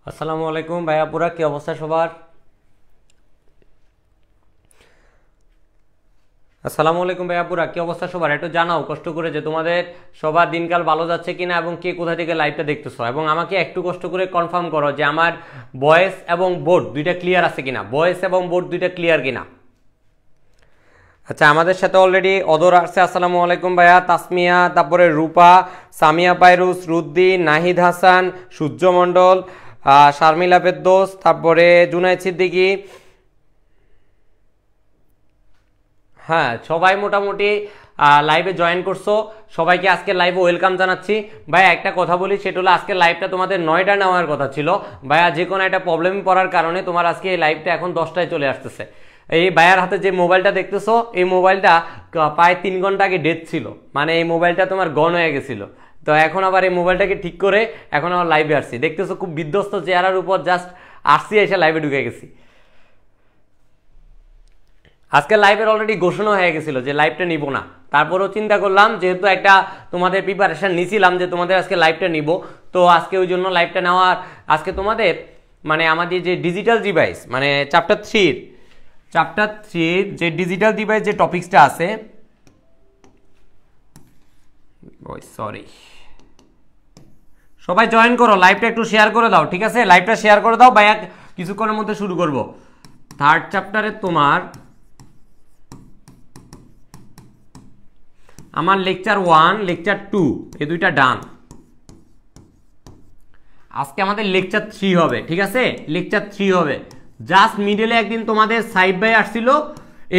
আসসালামু আলাইকুম ভাইয়া পুরা কি অবস্থা সবার? আসসালামু আলাইকুম ভাইয়া পুরা কি অবস্থা সবার? একটু জানাও কষ্ট করে যে তোমাদের সবার দিনকাল ভালো যাচ্ছে কিনা এবং কে কোথা থেকে লাইভটা দেখতেছো, এবং আমাকে একটু কষ্ট করে কনফার্ম করো যে আমার ভয়েস এবং বোর্ড দুইটা ক্লিয়ার আছে কিনা, ভয়েস এবং বোর্ড দুইটা ক্লিয়ার কিনা। আচ্ছা, আমাদের সাথে অলরেডি অদর আসছে। আসসালামু আলাইকুম ভাইয়া। তাসমিয়া, তারপরে রূপা, সামিয়া পাইরুস, রুদ্দি, নাহিদ হাসান, সূর্য মণ্ডল, শারমিলা ফেরদৌস, তারপরে জুনায়েদ সিদ্দিকী। হ্যাঁ, সবাই মোটামুটি লাইভে জয়েন করছো। সবাইকে আজকে লাইভে ওয়েলকাম জানাচ্ছি। ভাইয়া একটা কথা বলি, সেটা হলো আজকে লাইভটা তোমাদের 9টা নেওয়ার কথা ছিল। ভাইয়া যে কোনো একটা প্রবলেম পড়ার কারণে তোমার আজকে এই লাইভটা এখন 10টায় চলে আসতেছে। এই ভাইয়ার হাতে যে মোবাইলটা দেখতেছো, এই মোবাইলটা প্রায় 3 ঘন্টা আগে ডেথ ছিল, মানে এই মোবাইলটা তোমার গন হয়ে গেছিল। তো এখন আবার এই মোবাইলটাকে ঠিক করে এখন আবার লাইভে আসছি। দেখতেছো খুব বিধ্বস্ত চেহারার উপর জাস্ট আসছি, এসে লাইভে ঢুকে গেছি। আজকে লাইভের অলরেডি ঘোষণা হয়ে গেছিল যে লাইভটা নিব না, তারপরেও চিন্তা করলাম যেহেতু একটা তোমাদের প্রিপারেশন নিছিলাম যে তোমাদের আজকে লাইভটা নিব, তো আজকে ওই জন্য লাইভটা নেওয়ার। আজকে তোমাদের মানে আমাদের যে ডিজিটাল ডিভাইস মানে চ্যাপ্টার 3 যে ডিজিটাল ডিভাইস যে টপিক্সটা আছে, সরি, সবাই জয়েন করো, লাইভটা একটু শেয়ার করে দাও, ঠিক আছে? লাইভটা শেয়ার করে দাও ভাইয়া, কিছুক্ষণের মধ্যে শুরু করব। থার্ড চ্যাপ্টারে তোমার আমার লেকচার 1 লেকচার 2 এই দুইটা ডান। আজকে আমাদের লেকচার 3 হবে, ঠিক আছে? লেকচার 3 হবে। জাস্ট মিডলে একদিন তোমাদের সাইড বাই আসছিল,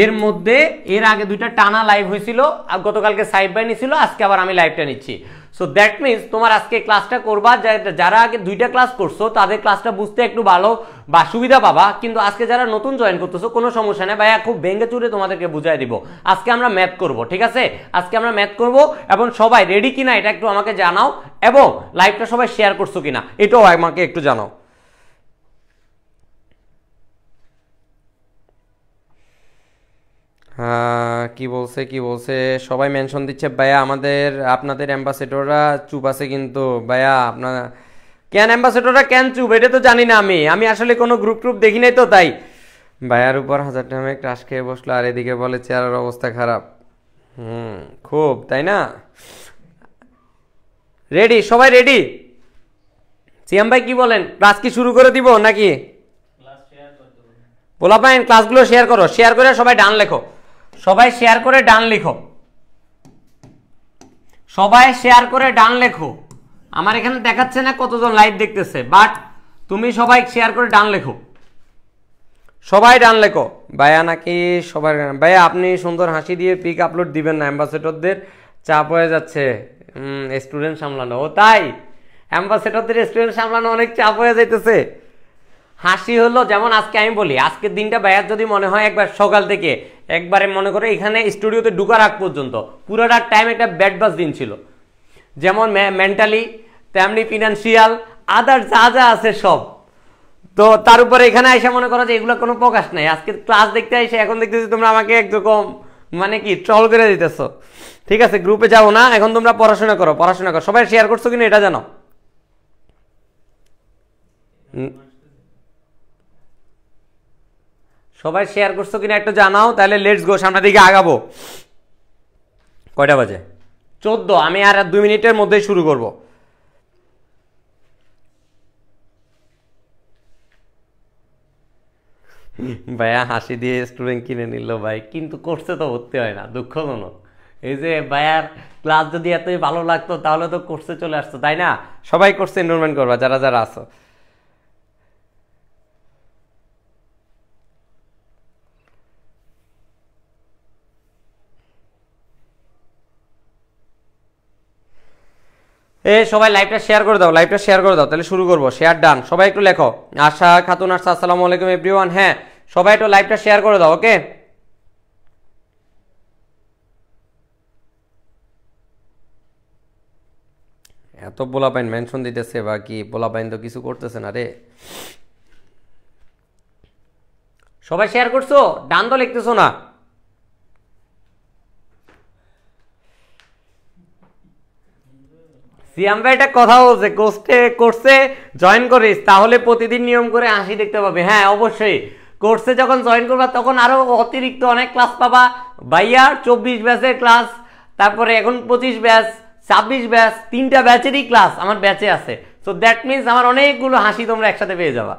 এর মধ্যে এর আগে দুইটা টানা লাইভ হয়েছিল, আর গতকালকে সাইড বাই নিছিল, আজকে আবার আমি লাইভটা নিচ্ছি। সো দ্যাট মিনস তোমার আজকে ক্লাসটা করবা, যারা আগে দুইটা ক্লাস করছো তাদের ক্লাসটা বুঝতে একটু ভালো বা সুবিধা পাবা, কিন্তু আজকে যারা নতুন জয়েন করতেছো কোনো সমস্যা নেই ভাইয়া, খুব ভেঙে চুরে তোমাদেরকে বুঝাই দিব। আজকে আমরা ম্যাথ করব, ঠিক আছে? আজকে আমরা ম্যাথ করব, এবং সবাই রেডি কিনা এটা একটু আমাকে জানাও, এবং লাইভটা সবাই শেয়ার করছো কিনা এটাও আমাকে একটু জানাও। কি বলছে সবাই মেনশন দিচ্ছে ভাইয়া, আপনাদের অ্যাম্বাসেডররা চুপ আছে কিন্তু ভাইয়া। আপনার কেন অ্যাম্বাসেডররা কেন চুপ এটা তো জানি না, আমি আসলে কোনো গ্রুপ ট্রুপ দেখি নাই তো, তাই ভাইয়ার উপর 1000 টাকা ক্রাশ খেয়ে বসলো, আর এদিকে বলে চেয়ারের অবস্থা খারাপ। খুব, তাই না? রেডি, সবাই রেডি? সিয়াম ভাই কি বলেন, ক্লাস কি শুরু করে দিব নাকি? পোলাপাইন ক্লাসগুলো শেয়ার করো, শেয়ার করে সবাই ডান লেখো, সবাই শেয়ার করে ডান লিখো, সবাই শেয়ার করে ডান লেখো। আমার এখানে দেখাচ্ছে না কতজন লাইভ দেখতেছে, বাট তুমি সবাই শেয়ার করে ডান লেখো, সবাই ডান লেখো। ভাইয়া নাকি সবাই ভাইয়া আপনি সুন্দর হাসি দিয়ে পিক আপলোড দিবেন না, অ্যাম্বাসেডরদের চাপ হয়ে যাচ্ছে স্টুডেন্ট সামলানো। ও তাই, অ্যাম্বাসেডরদের স্টুডেন্ট সামলানো অনেক চাপ হয়ে যাইতেছে। হাসি হলো যেমন আজকে আমি বলি, আজকের দিনটা ভাইয়ার যদি মনে হয় একবার সকাল থেকে একবারে মনে করে এখানে স্টুডিওতে ঢুকার আগ পর্যন্ত পুরোটা টাইম একটা ব্যাড বাস দিন ছিল, যেমন মেন্টালি তেমনি ফিনান্সিয়াল আদার যা যা আছে সব। তো তার উপরে এখানে এসে মনে করো যে এগুলো কোনো প্রকাশ নাই। আজকে ক্লাস দেখতে এসে এখন দেখতেছি তোমরা আমাকে একরকম মানে কি ট্রল করে দিতেছো। ঠিক আছে, গ্রুপে যাও না, এখন তোমরা পড়াশোনা করো, পড়াশোনা করো। সবাই শেয়ার করছো কিনা এটা জানো? সবাই শেয়ার করছো কিনা একটু জানাও, তাহলে লেটস গো, সামনের দিকে আগাবো। কয়টা বাজে? 14। আমি আর 2 মিনিটের মধ্যেই শুরু করব। ভাইয়া হাসি দিয়ে স্টুডেন্ট কিনে নিল ভাই, কিন্তু কোর্সে তো ভর্তি হয় না, দুঃখজনক। এই যে ভাইয়ার ক্লাস যদি এতই ভালো লাগতো তাহলে তো কোর্সে চলে আসতো, তাই না? সবাই কোর্সে এনরোলমেন্ট করবা যারা যারা আছো। সবাই লাইভটা শেয়ার করে দাও, লাইভটা শেয়ার করে দাও, তাহলে শুরু করবো। শেয়ার ডান, সবাই একটু লেখো। আশা খাতুন আসছে, আসসালামু আলাইকুম এভরিওয়ান। হ্যাঁ, সবাই একটু লাইভটা শেয়ার করে দাও, ওকে? এত পোলাপাইন মেনশন দিতেছে, বা কি পোলাপাইন তো কিছু করতেছে না রে। সবাই শেয়ার করছো, ডান তো লিখতেছো না। সিয়াম ভাই একটা কথা বলছে, কোর্সে জয়েন করিস তাহলে প্রতিদিন নিয়ম করে 80 দেখতে পাবে। হ্যাঁ অবশ্যই, কোর্সে যখন জয়েন করবা তখন আরো অতিরিক্ত অনেক ক্লাস পাবা ভাইয়া। 24 ব্যাচের ক্লাস, তারপরে এখন 25 ব্যাচ, 26 ব্যাচ, 3টা ব্যাচেরই ক্লাস আমার ব্যাচে আছে। সো দ্যাট মিনস আমার অনেকগুলো হাসি তোমরা একসাথে পেয়ে যাবা।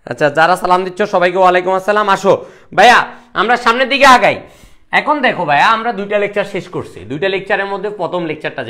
আচ্ছা, যারা সালাম দিচ্ছ সবাইকে ওয়ালাইকুম আসসালাম। আসো ভাইয়া আমরা সামনের দিকে আগাই। এখন দেখো ভাইয়া, আমরা 2টা লেকচার শেষ করছি। 2টা লেকচারের মধ্যে প্রথম লেকচারটা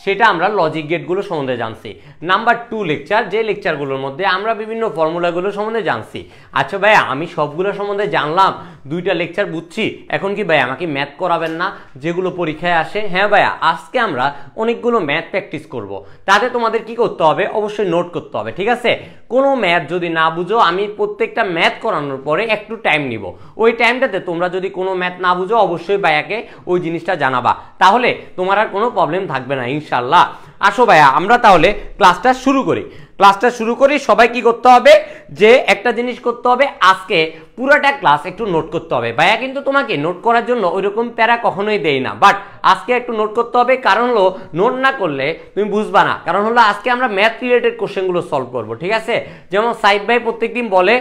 সেটা আমরা লজিক গেটগুলো সম্বন্ধে জানছি। নাম্বার 2 লেকচার, যে লেকচারগুলোর মধ্যে আমরা বিভিন্ন ফর্মুলাগুলো সম্বন্ধে জানছি। আচ্ছা ভাইয়া, আমি সবগুলো সম্বন্ধে জানলাম, 2টা লেকচার বুঝছি, এখন কি ভাইয়া আমাকে ম্যাথ করাবেন না যেগুলো পরীক্ষায় আসে? হ্যাঁ ভাইয়া, আজকে আমরা অনেকগুলো ম্যাথ প্র্যাকটিস করব। তাতে তোমাদের কি করতে হবে, অবশ্যই নোট করতে হবে, ঠিক আছে? কোনো ম্যাথ যদি না বুঝো, আমি প্রত্যেকটা ম্যাথ করানোর পরে একটু টাইম নিব। ওই টাইমটাতে তোমরা যদি কোনো ম্যাথ না বুঝো অবশ্যই ভাইয়াকে ওই জিনিসটা জানাবা, তাহলে তোমার আর কোনো প্রবলেম থাকবে না ইনশাল্লাহ। আসো ভাইয়া আমরা তাহলে ক্লাসটা শুরু করি। সবাই কি করতে হবে, যে একটা জিনিস করতে হবে, আজকে পুরোটা ক্লাস একটু নোট করতে হবে। ভাইয়া কিন্তু তোমাকে নোট করার জন্য ওইরকম প্যারা কখনোই দেই না, বাট আজকে একটু নোট করতে হবে। কারণ হলো নোট না করলে তুমি বুঝবা না। কারণ হলো আজকে আমরা ম্যাথ রিলেটেড কোশ্চেনগুলো সলভ করব, ঠিক আছে? যেমন সাইদ ভাই প্রত্যেকদিন বলে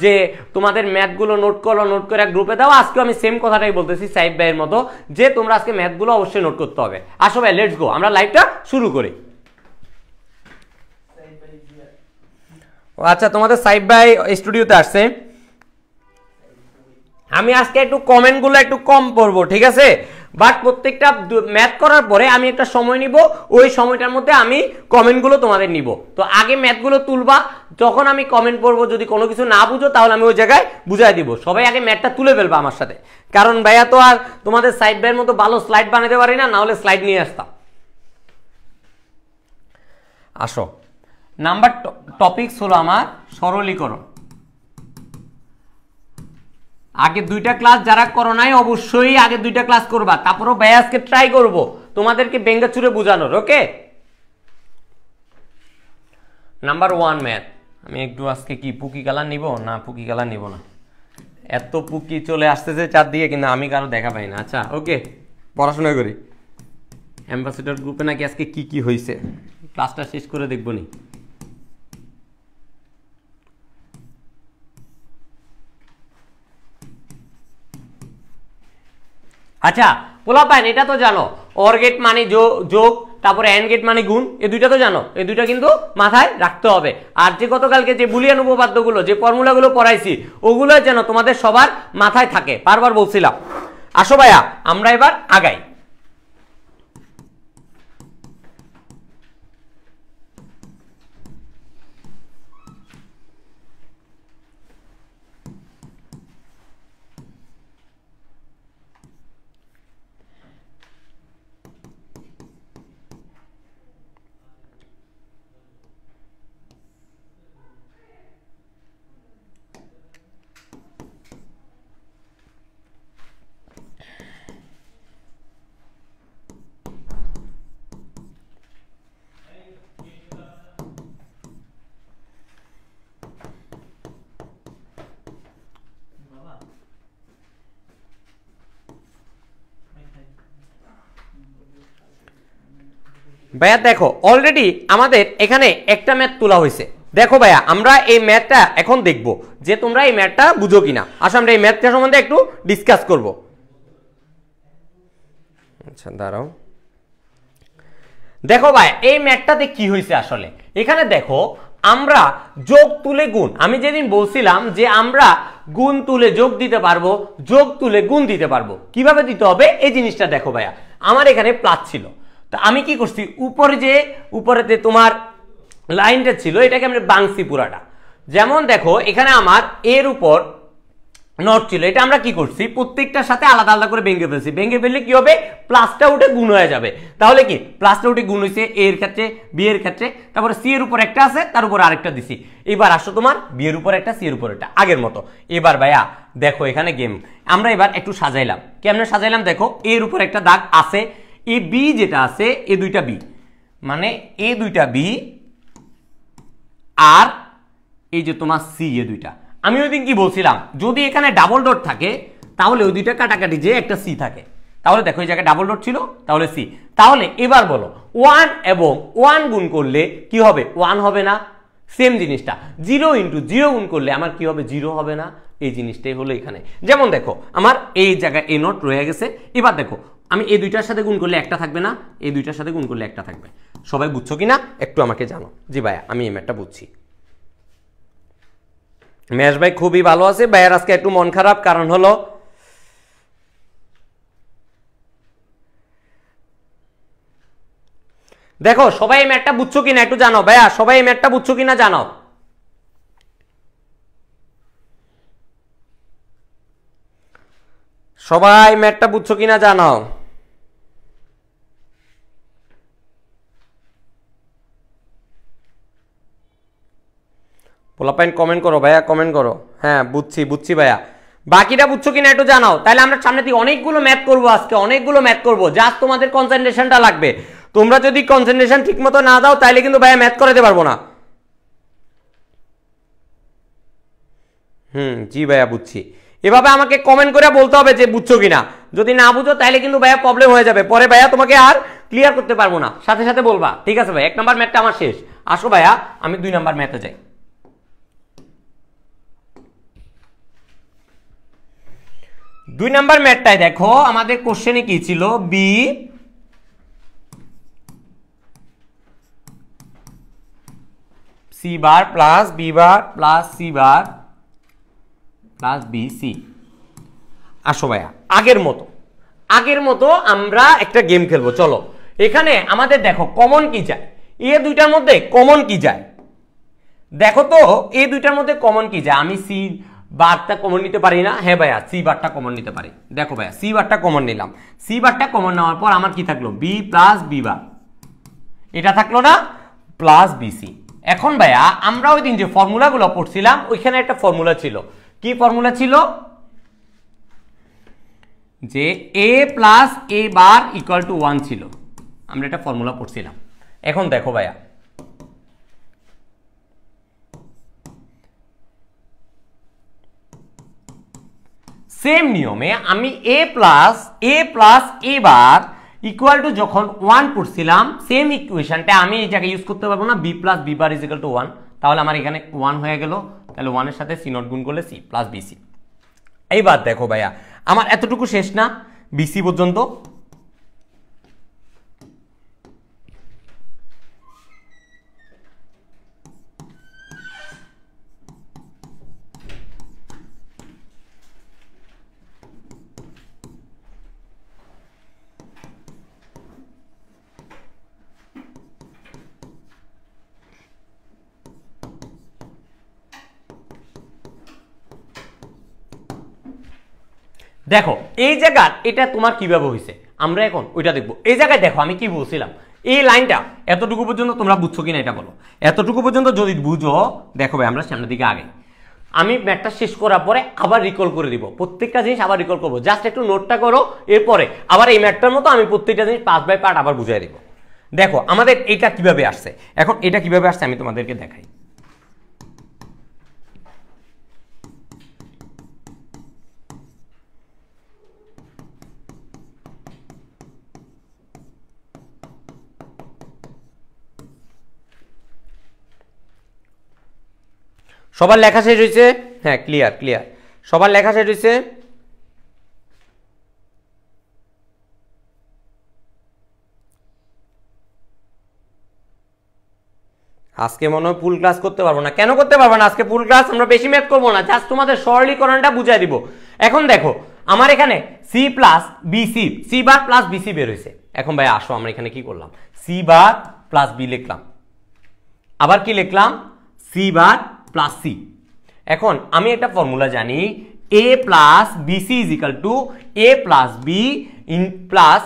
যে তোমাদের ম্যাথগুলো নোট করে গ্রুপে দাও। আজকে আমি সেম কথাটাই বলতেছি সাইদ ভাইয়ের মতো, যে তোমরা আজকে ম্যাথগুলো অবশ্যই নোট করতে হবে। আসো ভাই, লেটস গো, আমরা লাইভটা শুরু করি। আচ্ছা, তোমাদের সাইদ ভাই স্টুডিওতে আসছে। আমি আজকে একটু কমেন্টগুলো একটু কম পড়বো, ঠিক আছে? বাট প্রত্যেকটা ম্যাথ করার পরে আমি একটা সময় নিব, ওই সময়টার মধ্যে আমি কমেন্টগুলো তোমাদের নিব। তো আগে ম্যাথগুলো তুলবা, যখন আমি কমেন্ট পড়বো যদি কোনো কিছু না বুঝো তাহলে আমি ওই জায়গায় বুঝাই দিব। সবাই আগে ম্যাথটা তুলে ফেলবা আমার সাথে, কারণ ভাইয়া তো আর তোমাদের সাইড ভাইয়ের মতো ভালো স্লাইড বানাতে পারি না, না হলে স্লাইড নিয়ে আসতাম। আসো, নাম্বার টপিকস হলো আমার সরলীকরণ। আগে 2টা ক্লাস যারা করো নাই অবশ্যই আগে 2টা ক্লাস করবা, তারপরও ভাই আজকে ট্রাই করব তোমাদেরকে বেঙ্গাচুরে বোঝানোর। ওকে, নাম্বার 1 ম্যাথ। আমি একটু আজকে কি পুকি কালার নিব না, পুকি কালার নিব না, এত পুকি চলে আসতেছে চারদিকে, কিন্তু আমি কারো দেখা পাই না। আচ্ছা ওকে, পড়াশোনা করি। অ্যাম্বাসেডর গ্রুপে নাকি আজকে কি হয়েছে, ক্লাসটা শেষ করে দেখবো নি। আচ্ছা পোলাপাইন, এটা তো জানো অর গেট মানে যোগ, তারপরে এন্ড গেট মানে গুণ, এই 2টা তো জানো। এই 2টা কিন্তু মাথায় রাখতে হবে। আর যে গতকালকে যে বুলিয়ান উপপাদ্যগুলো, যে ফর্মুলাগুলো পড়াইছি, ওগুলো যেন তোমাদের সবার মাথায় থাকে, বারবার বলছিলাম। আসো ভাইয়া আমরা এবার আগাই। ভাইয়া দেখো অলরেডি আমাদের এখানে একটা ম্যাথ তোলা হয়েছে। দেখো ভাইয়া, আমরা এই ম্যাথটা এখন দেখব যে তোমরা এই ম্যাথটা বুঝো কিনা। আসো আমরা এই ম্যাথটা সম্বন্ধে একটু ডিসকাস করব। আচ্ছা দাঁড়াও, দেখো ভাই এই ম্যাথটাতে কি হয়েছে আসলে। এখানে দেখো আমরা যোগ তুলে গুণ, আমি যেদিন বলছিলাম যে আমরা গুণ তুলে যোগ দিতে পারবো, যোগ তুলে গুণ দিতে পারবো, কিভাবে দিতে হবে এই জিনিসটা দেখো ভাইয়া। আমার এখানে প্লাস ছিল, তো আমি কি করছি, উপরেতে তোমার লাইনটা ছিল, এটাকে আমরা বাংসি পুরাটা। যেমন দেখো এখানে আমার এর উপর নট ছিল, এটা আমরা কি করছি, প্রত্যেকটার সাথে আলাদা আলাদা করে ভেঙে ফেলছি। ভেঙে ফেললে কি হবে, প্লাসটা উঠে গুণ হয়ে যাবে। তাহলে কি প্লাসটা উঠে গুণ হয়েছে এ এর ক্ষেত্রে, বি এর ক্ষেত্রে, তারপরে সি এর উপর একটা আছে, তার উপর আরেকটা দিছি। এবার আসো তোমার বি এর উপর একটা, সি এর উপর একটা, আগের মতো। এবার ভাইয়া দেখো এখানে গেম আমরা এবার একটু সাজাইলাম। কেমনে সাজাইলাম দেখো, এর উপর একটা দাগ আছে, এ বি যেটা আছে, এ 2টা বি, মানে এ 2টা বি, আর এই যে তোমার সি এ 2টা। আমি ওই দিন কি বলছিলাম, যদি এখানে ডাবল ডট থাকে তাহলে ওই 2টা কাটাকাটি যে একটা সি থাকে, তাহলে দেখো এই জায়গায় ডাবল ডট ছিল, তাহলে সি। তাহলে এবার বলো 1 এবং 1 গুণ করলে কি হবে? 1 হবে না? সেম জিনিসটা 0 ইন্টু 0 গুণ করলে আমার কি হবে? 0 হবে না? এই জিনিসটাই হলো এখানে। যেমন দেখো আমার এই জায়গায় এ নট রয়ে গেছে, এবার দেখো আমি এই দুইটার সাথে গুণ করলে একটা থাকবে না? এই দুইটার সাথে গুণ করলে একটা থাকবে। সবাই বুঝছো কিনা একটু আমাকে জানো। জি ভাইয়া আমি এই ম্যাথটা বুঝছি। মেশ ভাই খুবই ভালো আছে, ভাইয়ার আজকে একটু মন খারাপ, কারণ হলো দেখো সবাই এই ম্যাথটা বুঝছো কিনা একটু জানো। ভাইয়া সবাই এই ম্যাথটা বুঝছো কিনা জানো। সবাই ম্যাথটা বুঝছো কিনা জানাও। পোলাপাইন কমেন্ট করো ভাইয়া, কমেন্ট করো। হ্যাঁ বুঝছি বুঝছি ভাইয়া, বাকিটা বুঝছো কিনা একটু জানাও। তাহলে আমরা সামনে থেকে অনেকগুলো ম্যাথ করবো, আজকে অনেকগুলো ম্যাথ করবো, জাস্ট তোমাদের কনসেন্ট্রেশনটা লাগবে। তোমরা যদি কনসেন্ট্রেশন ঠিক মতো না দাও তাহলে কিন্তু ভাইয়া ম্যাথ করাতে পারবো না। জি ভাইয়া বুঝছি। এভাবে আমাকে কমেন্ট করে বলতে হবে যে বুঝছো কিনা। যদি না বুঝো তাহলে কিন্তু ভাইয়া প্রবলেম হয়ে যাবে, পরে ভাইয়া তোমাকে আর ক্লিয়ার করতে পারবো না, সাথে সাথে বলবা। ঠিক আছে ভাই, 1 নাম্বার ম্যাথটা আমার শেষ। আসো ভাইয়া আমি 2 নাম্বার ম্যাথে যাই। 2 নাম্বার ম্যাথটায় দেখো আমাদের কোশ্চেনে কি ছিল? B C bar plus B bar plus C bar plus B C. আসো ভাইয়া আগের মতো আমরা একটা গেম খেলবো। চলো এখানে আমাদের দেখো কমন কি যায়, এ দুইটার মধ্যে কমন কি যায় দেখো তো, এই দুইটার মধ্যে কমন কি যায়? আমি সি বারটা কমন নিতে পারি না? হ্যাঁ ভাইয়া সি বারটা কমন নিতে পারি। দেখো ভাইয়া সি বারটা কমন নিলাম, সি বারটা কমন নেওয়ার পর আমার কি থাকলো? বি প্লাস বি বার, এটা থাকলো না? Plus BC. এখন ভাইয়া আমরা ওই দিন যে ফর্মুলাগুলো পড়ছিলাম ওইখানে একটা ফর্মুলা ছিল। কি ফর্মুলা ছিল? যে A plus A bar equal to 1 ছিল, আমরা একটা ফর্মুলা পড়ছিলাম। এখন দেখো ভাইয়া সেম নিয়মে আমি A plus A bar equal to যখন 1 পড়ছিলাম, সেম ইকুয়েশনটা আমি এই জায়গায় ইউজ করতে পারবো না? B plus B bar is equal to 1, তাহলে আমার এখানে 1 হয়ে গেল। তাহলে 1 এর সাথে সি নট গুণ করলে সি প্লাস বিসি। এইবার দেখো ভাইয়া আমার এতটুকু শেষ না? বিসি পর্যন্ত। দেখো এই জায়গার এটা তোমার কিভাবে হয়েছে আমরা এখন ওইটা দেখবো। এই জায়গায় দেখো আমি কি বলছিলাম, এই লাইনটা এতটুকু পর্যন্ত তোমরা বুঝছো কিনা এটা বলো। এতটুকু পর্যন্ত যদি বুঝো, দেখো ভাই আমরা সামনের দিকে আগে, আমি ম্যাথটা শেষ করার পরে আবার রিকল করে দিব, প্রত্যেকটা জিনিস আবার রিকল করবো। জাস্ট একটু নোটটা করো, এরপরে আবার এই ম্যাথটার মতো আমি প্রত্যেকটা জিনিস পার্ট বাই পার্ট আবার বুঝাই দিব। দেখো আমাদের এটা কিভাবে আসছে, এখন এটা কিভাবে আসছে আমি তোমাদেরকে দেখাই। সবার লেখা শেষ হয়েছে? হ্যাঁ ক্লিয়ার ক্লিয়ার, সবার লেখা শেষ হয়েছে? আজকে মনে হয় ফুল ক্লাস করতে পারবো না। কেন করতে পারবো না আজকে ফুল ক্লাস? আমরা বেশি ম্যাথ করবো না, জাস্ট তোমাদের সরলীকরণটা বুঝাই দিব। এখন দেখো আমার এখানে C plus BC, C bar plus BC বের হয়েছে। এখন ভাই আসো আমরা এখানে কি করলাম, সি বার প্লাস বি লিখলাম, আবার কি লিখলাম, সি বার প্লাস সি। এখন আমি একটা ফর্মুলা জানি, A plus BC is equal to A plus B in plus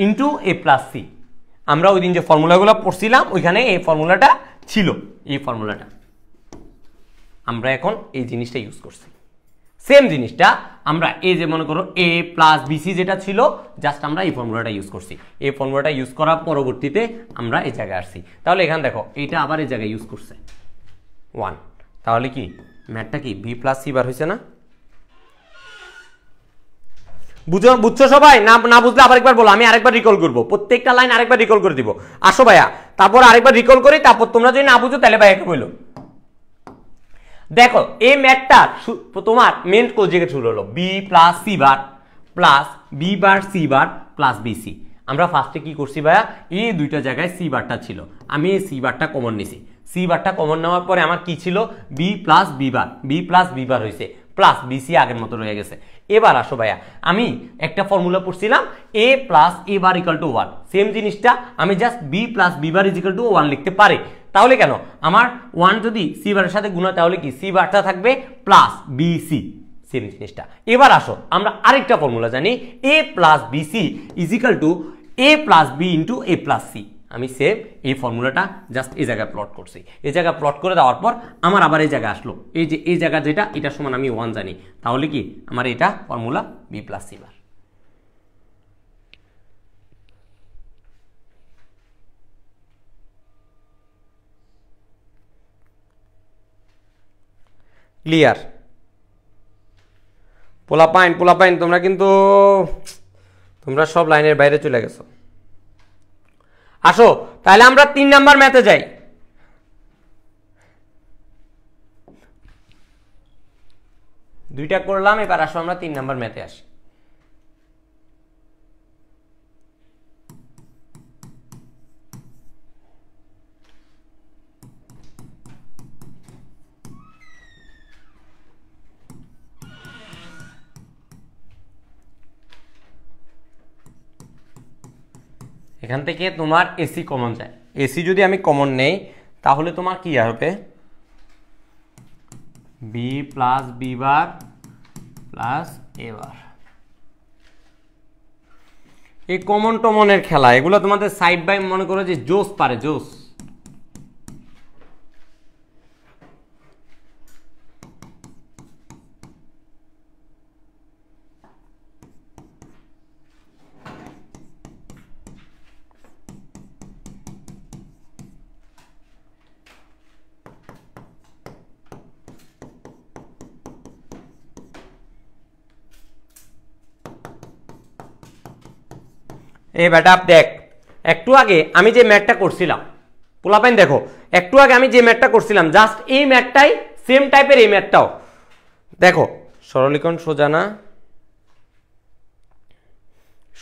into A plus C. আমরা ওই দিন যে ফর্মুলাগুলো পড়ছিলাম ওইখানে এই ফর্মুলাটা ছিল, এই ফর্মুলাটা আমরা এখন এই জিনিসটা ইউজ করছি। সেম জিনিসটা আমরা এই যে মনে করো এ প্লাস বিসি যেটা ছিল, জাস্ট আমরা এই ফর্মুলাটা ইউজ করছি। এই ফর্মুলাটা ইউজ করার পরবর্তীতে আমরা এই জায়গায় আসছি। তাহলে এখানে দেখো এইটা আবার এই জায়গায় ইউজ করছে 1, তাহলে কি ম্যাথটা কি বি প্লাস সি বার হয়েছে না? বুঝছো সবাই? না না বুঝলে আরেকবার বলো, আমি আরেকবার রিকল করব, প্রত্যেকটা লাইন আরেকবার রিকল করে দিব। আসো ভাইয়া, তারপর আরেকবার রিকল করি, তারপর তোমরা যদি না বুঝো তাহলে ভাইয়াকে বলো। দেখো এই ম্যাথটা তোমার মেন কোন জায়গায় শুরু হলো, B plus C bar plus B bar C bar plus BC. আমরা ফার্স্টে কি করছি ভাইয়া, এই দুইটা জায়গায় সি বারটা ছিল, আমি এই সি বারটা কমন নিছি। সি বারটা কমন নেওয়ার পরে আমার কি ছিল, B plus B bar, B plus B bar হয়েছে, প্লাস বিসি আগের মতো রয়ে গেছে। এবার আসো ভাইয়া, আমি একটা ফর্মুলা পড়ছিলাম A plus A bar equal to 1, same জিনিসটা আমি just B plus B bar equal to 1 লিখতে পারি। তাহলে কেন, আমার 1 যদি সি বারের সাথে গুণ হয় তাহলে কি সি বারটা থাকবে প্লাস বিসি, সেম জিনিসটা। এবার আসো আমরা আরেকটা ফর্মুলা জানি, A plus BC is equal to A plus B into A plus C. আমি সেম এই ফর্মুলাটা জাস্ট এই জায়গায় প্লট করছি, এই জায়গায় প্লট করে দেওয়ার পর আমার আবার এই জায়গায় আসলো, এই যে এই জায়গা যেটা এটা সমান আমি 1 জানি, তাহলে কি আমার এটা formula B plus C bar. Clear? পোলাপাইন তোমরা কিন্তু তোমরা সব লাইনের বাইরে চলে গেছো। আসো তাহলে আমরা 3 নাম্বার ম্যাথে যাই। দুইটা করলাম, এবার আসো আমরা 3 নাম্বার ম্যাথে আসি। এখান থেকে তোমার এসি কমন যায়, এসি যদি আমি কমন নেই তাহলে তোমার কি হবে, B plus B bar plus A bar. এই কমন টমনের খেলা, এগুলো তোমাদের সাইড বাই মনে করো যে জোস পারে, জোস। এই বেটা দেখ, একটু আগে আমি যে ম্যাথটা করছিলাম, পোলাপাইন দেখো, একটু আগে আমি যে ম্যাথটা করছিলাম জাস্ট এই ম্যাথটাই সেম টাইপের এই ম্যাথটাও দেখো। সরলীকরণ সোজা না,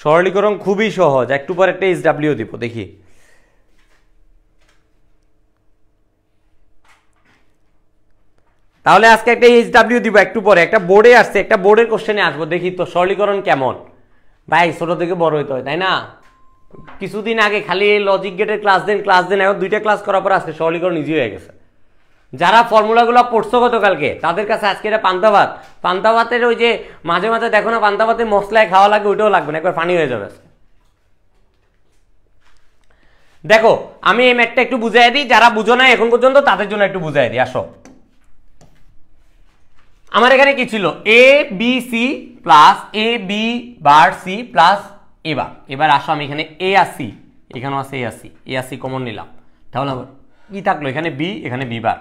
সরলীকরণ খুবই সহজ, একটু পর একটা SW দিব দেখি। তাহলে আজকে একটা SW দিব, একটু পরে একটা বোর্ডে আসছে, একটা বোর্ডের কোশ্চেনে আসবো, দেখি তো সরলীকরণ কেমন। ভাই ছোট থেকে বড় হইতে হয় তাই না, কিছুদিন আগে খালি লজিক গেটের ক্লাস দেন এখন 2টা ক্লাস করার পর আজকে সরলীকরণ ইজি হয়ে গেছে। যারা ফর্মুলাগুলো পড়ছো গতকালকে তাদের কাছে আজকে এটা পান্তা ভাত, পান্তা ভাতের ওই যে মাঝে মাঝে দেখো না পান্তা ভাতের মশলায় খাওয়া লাগে, ওইটাও লাগবে না, একবার পানি হয়ে যাবে। দেখো আমি এই ম্যাথটা একটু বুঝাই দিই, যারা বুঝো না এখন পর্যন্ত তাদের জন্য একটু বুঝাই দিই। আসো আমার এখানে কি ছিল, A B C plus A B bar C plus A বার। এবার আসো আমি এখানে এ আর সি, এখানেও আছে এ আর সি কমন নিলাম, তাহলে আবার কি থাকলো, এখানে বি এখানে B bar,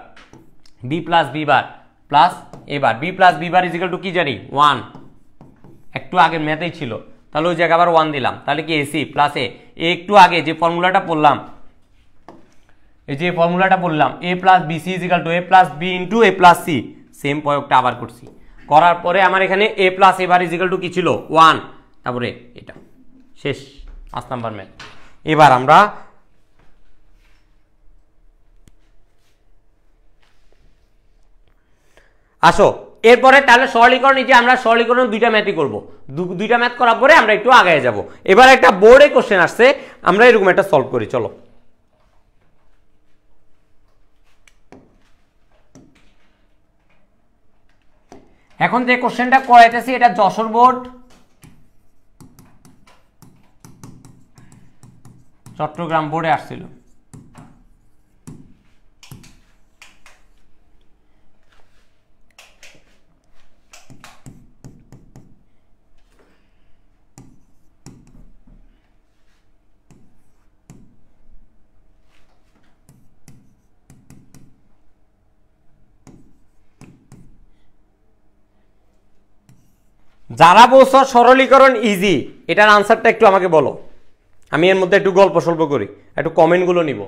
B plus B bar plus A bar, B plus B bar equal to কি জানি 1, একটু আগের ম্যাথেই ছিল, তাহলে ওই জায়গায় আবার 1 দিলাম, তাহলে কি এসি প্লাস এ, একটু আগে যে ফর্মুলাটা পড়লাম, এই যে ফর্মুলাটা বললাম A plus B C equal to A plus B into A plus C, same প্রয়োগটা আবার করছি, করার পরে আমার এখানে A plus A bar equal to কি ছিল 1, তারপরে এটা শেষ 5 নাম্বার ম্যাথ। এবার আমরা আসো এরপরে তাহলে সরলীকরণ, এই যে আমরা সরলীকরণ 2টা ম্যাথই করব, 2টা ম্যাথ করার পরে আমরা একটু আগায় যাব। এবার একটা বোর্ডে কোশ্চেন আসছে, আমরা এরকম একটা সলভ করি, চলো। এখন যে কোশ্চেনটা করাইতেছি এটা যশোর বোর্ড, চট্টগ্রাম বোর্ডে আসছিল। যারা বলছো সরলীকরণ ইজি, এটার আনসারটা একটু আমাকে বলো, আমি এর মধ্যে একটু গল্প সল্প করি, একটু কমেন্টগুলো নিব।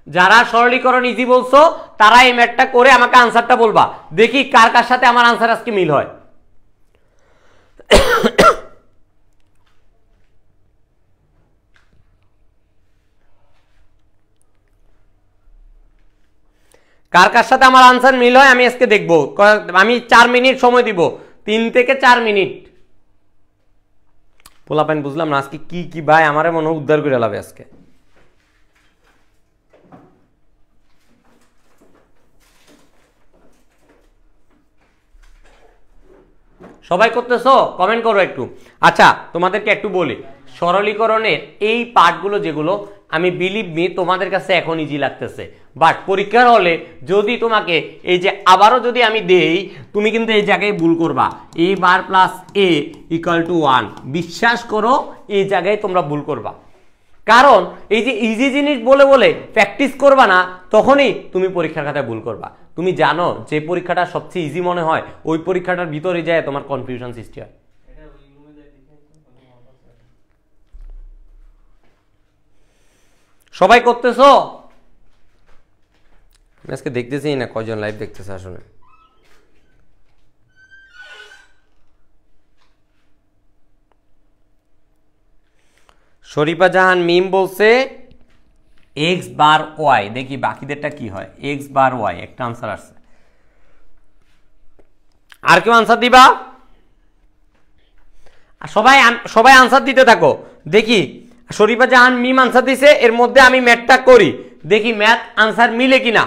যারা সরলীকরণ ইজি বলছো তারা এই ম্যাথটা করে আমাকে আনসারটা বলবা, দেখি কার কার সাথে আমার আনসার আজকে মিল হয়। কার কার সাথে আমার আনসার মিল হয় আমি আজকে দেখবো। আমি 4 মিনিট সময় দিব, 3 থেকে 4 মিনিট। পোলাপাইন বুঝলাম না আজকে কি কি ভাই, আমারে মনে হয় উদ্ধার করে লাবে আজকে। সবাই করতেছো? কমেন্ট করো একটু। আচ্ছা তোমাদেরকে একটু বলি, সরলীকরণের এই পার্টগুলো যেগুলো আমি বিলিভ মি তোমাদের কাছে এখন ইজি লাগতেছে, বাট পরীক্ষার হলে যদি তোমাকে এই যে আবারও যদি আমি দেই, তুমি কিন্তু এই জায়গায় ভুল করবা। এ বার প্লাস এ ইকুয়াল টু 1, বিশ্বাস করো এই জায়গায় তোমরা ভুল করবা। কারণ এই যে ইজি জিনিস বলে বলে প্র্যাকটিস করবা না, তখনই তুমি পরীক্ষার খাতায় ভুল করবা। তুমি জানো যে পরীক্ষাটা সবচেয়ে ইজি মনে হয়, ওই পরীক্ষাটার ভিতরে যায় তোমার কনফিউশন সৃষ্টি হয়। সবাই করতেছো? আজকে দেখতেছি না কয়জন লাইভ দেখতেছে আসলে। শরীফা জাহান মিম বলছে এক্স বার ওয়াই, দেখি বাকিদেরটা কি হয়। এক্স বার ওয়াই একটা আনসার আসছে, আর কেউ আনসার দিবা? সবাই সবাই আনসার দিতে থাকো, দেখি শরীফা জাহান মিম আনসার দিছে, এর মধ্যে আমি ম্যাথটা করি, দেখি ম্যাথ আনসার মিলে কিনা।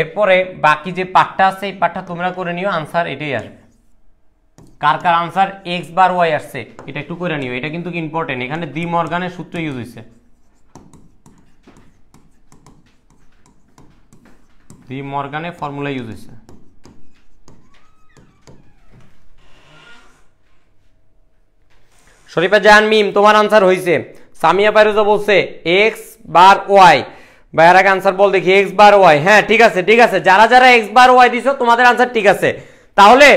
এরপরে বাকি যে পার্টটা আছে এই পার্টটা তোমরা করে নিও, আনসার এটাই আসবে। কার কার আনসার এক্স বার ওয়াই আসছে এটা একটু করে নিও, এটা কিন্তু ইম্পর্টেন্ট। এখানে ডি মর্গানের সূত্র ইউজ হয়েছে, ডি মর্গানের ফর্মুলা ইউজ হয়েছে। শরীফা জাহান মিম তোমার আনসার হয়েছে। সামিয়া পাইরুজা বলছে এক্স বার ওয়াই, ভাইয়ার আগে আনসার বল দেখি এক্স বার ওয়াই। হ্যাঁ ঠিক আছে ঠিক আছে, যারা যারা এক্স বার ওয়াই দিছো তোমাদের আনসার ঠিক আছে। তাহলে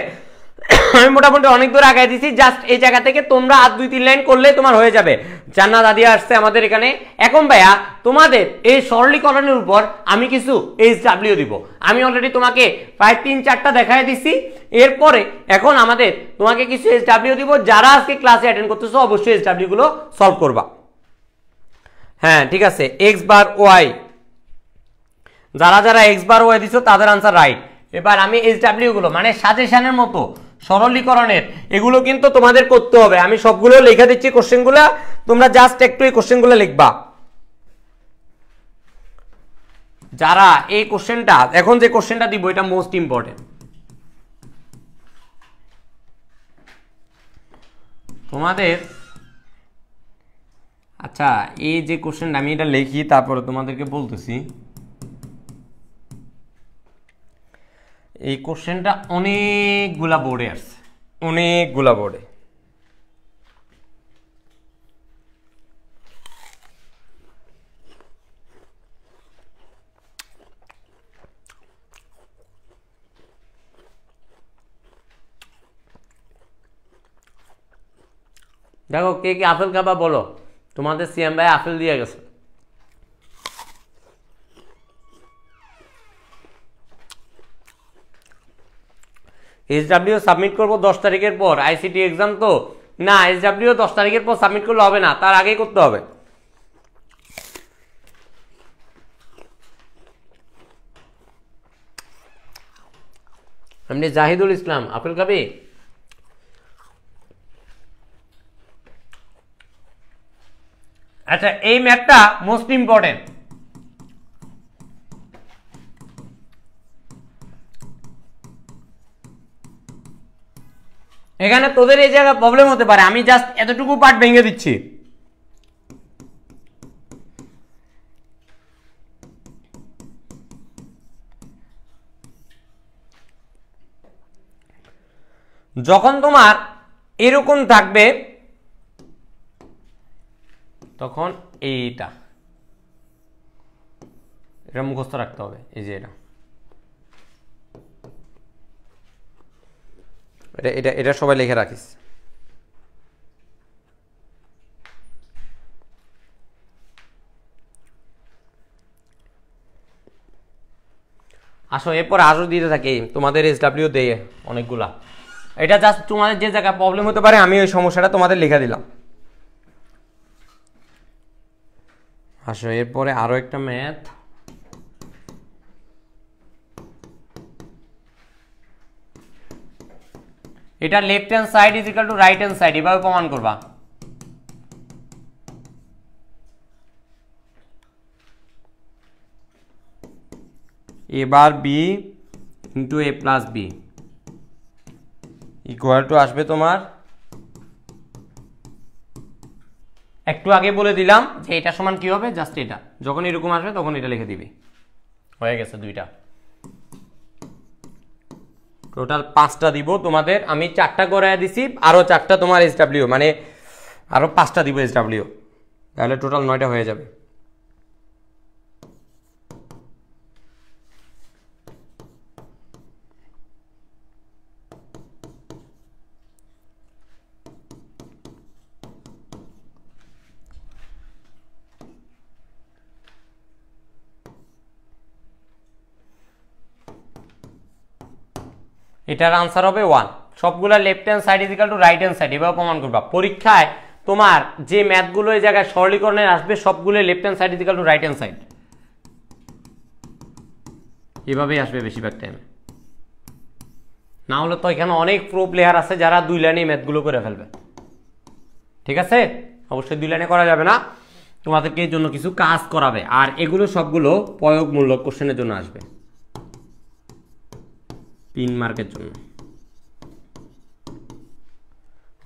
আমি মোটামুটি অনেক দূর আগায় দিছি, জাস্ট এই জায়গা থেকে তোমরা আর 2-3 লাইন করলে তোমার হয়ে যাবে। জান্নাত আদিয়া আসছে আমাদের এখানে। এখন ভাইয়া তোমাদের এই সরলীকরণের উপর আমি কিছু এইচডব্লিউ দিব। আমি অলরেডি তোমাকে প্রায় 3-4টা দেখাই দিছি। এরপরে এখন আমাদের তোমাকে কিছু এইচডব্লিউ দিব, যারা আজকে ক্লাসে অ্যাটেন্ড করতেছো অবশ্যই এইচডব্লিউ গুলো সলভ করবা। হ্যাঁ ঠিক আছে, এক্স বার ওয়াই, যারা যারা এক্স বার ওয়াই দিছো তাদের আনসার রাইট। এবার আমি এইচডব্লিউ গুলো মানে সাজেশনের মতো সরলীকরণের এগুলো কিন্তু তোমাদের করতে হবে। আমি সবগুলো লিখে দিচ্ছি কোশ্চেনগুলো, তোমরা জাস্ট একটু এই কোশ্চেনগুলো লিখবা। যারা এই কোশ্চেনটা এখন যে কোশ্চেনটা দিব এটা মোস্ট ইম্পর্টেন্ট তোমাদের। আচ্ছা এই যে কোশ্চেনটা আমি এটা লিখি তারপরে তোমাদেরকে বলতেছি। এই কোশ্চেনটা অনেকগুলা বোর্ডে আসছে, অনেকগুলা বোর্ডে। দেখো কে কে আপেল খাবা বলো, তোমাদের সিএম ভাই আপেল দিয়ে গেছে। SW সাবমিট করব 10 তারিখের পর, আইসিটি এক্সাম তো না, SW 10 তারিখের পর সাবমিট করলে হবে না, তার আগেই করতে হবে। এমনি জাহিদুল ইসলাম, আপেল খাবি? আচ্ছা, এই ম্যাথটা মোস্ট ইম্পর্টেন্ট। এখানে তোদের এই জায়গায় প্রবলেম হতে পারে, আমি জাস্ট এতটুকু পার্ট ভেঙে দিচ্ছি। যখন তোমার এরকম থাকবে তখন এটা মুখস্থ রাখতে হবে, এই যে এটা এটা এটা সবাই লিখে রাখিস। আসো এরপর আরো দিতে থাকি তোমাদের SW দেয় অনেকগুলা। এটা জাস্ট তোমাদের যে জায়গায় প্রবলেম হতে পারে আমি ওই সমস্যাটা তোমাদের লিখে দিলাম। আসো এরপরে আরো একটা ম্যাথ, এটা left hand side is equal to right hand side, এভাবে প্রমাণ করবা। এবার B into A plus B equal to আসবে তোমার, একটু আগে বলে দিলাম যে এটা সমান কি হবে, জাস্ট এটা যখন এরকম আসবে তখন এটা লিখে দিবি। হয়ে গেছে দুইটা, টোটাল 5টা দিব তোমাদের। আমি 4টা করে দিছি, আরো 4টা তোমার SW, মানে আরো 5টা দিব SW, তাহলে টোটাল 9টা হয়ে যাবে। এটার আনসার হবে 1। সবগুলা left hand side is equal to right hand side, এভাবে প্রমাণ করবা। পরীক্ষায় তোমার যে ম্যাথগুলো এই জায়গায় সরলীকরণের আসবে সবগুলো left hand side is equal to right hand side, এভাবেই আসবে বেশিরভাগ টাইমে। না হলে তো এখানে অনেক প্রো প্লেয়ার আছে যারা 2 লাইনে ম্যাথগুলো করে ফেলবে। ঠিক আছে, অবশ্যই 2 লাইনে করা যাবে না, তোমাদেরকে এর জন্য কিছু কাজ করাবে। আর এগুলো সবগুলো প্রয়োগমূলক কোশ্চেনের জন্য আসবে, 3 মার্কের জন্য।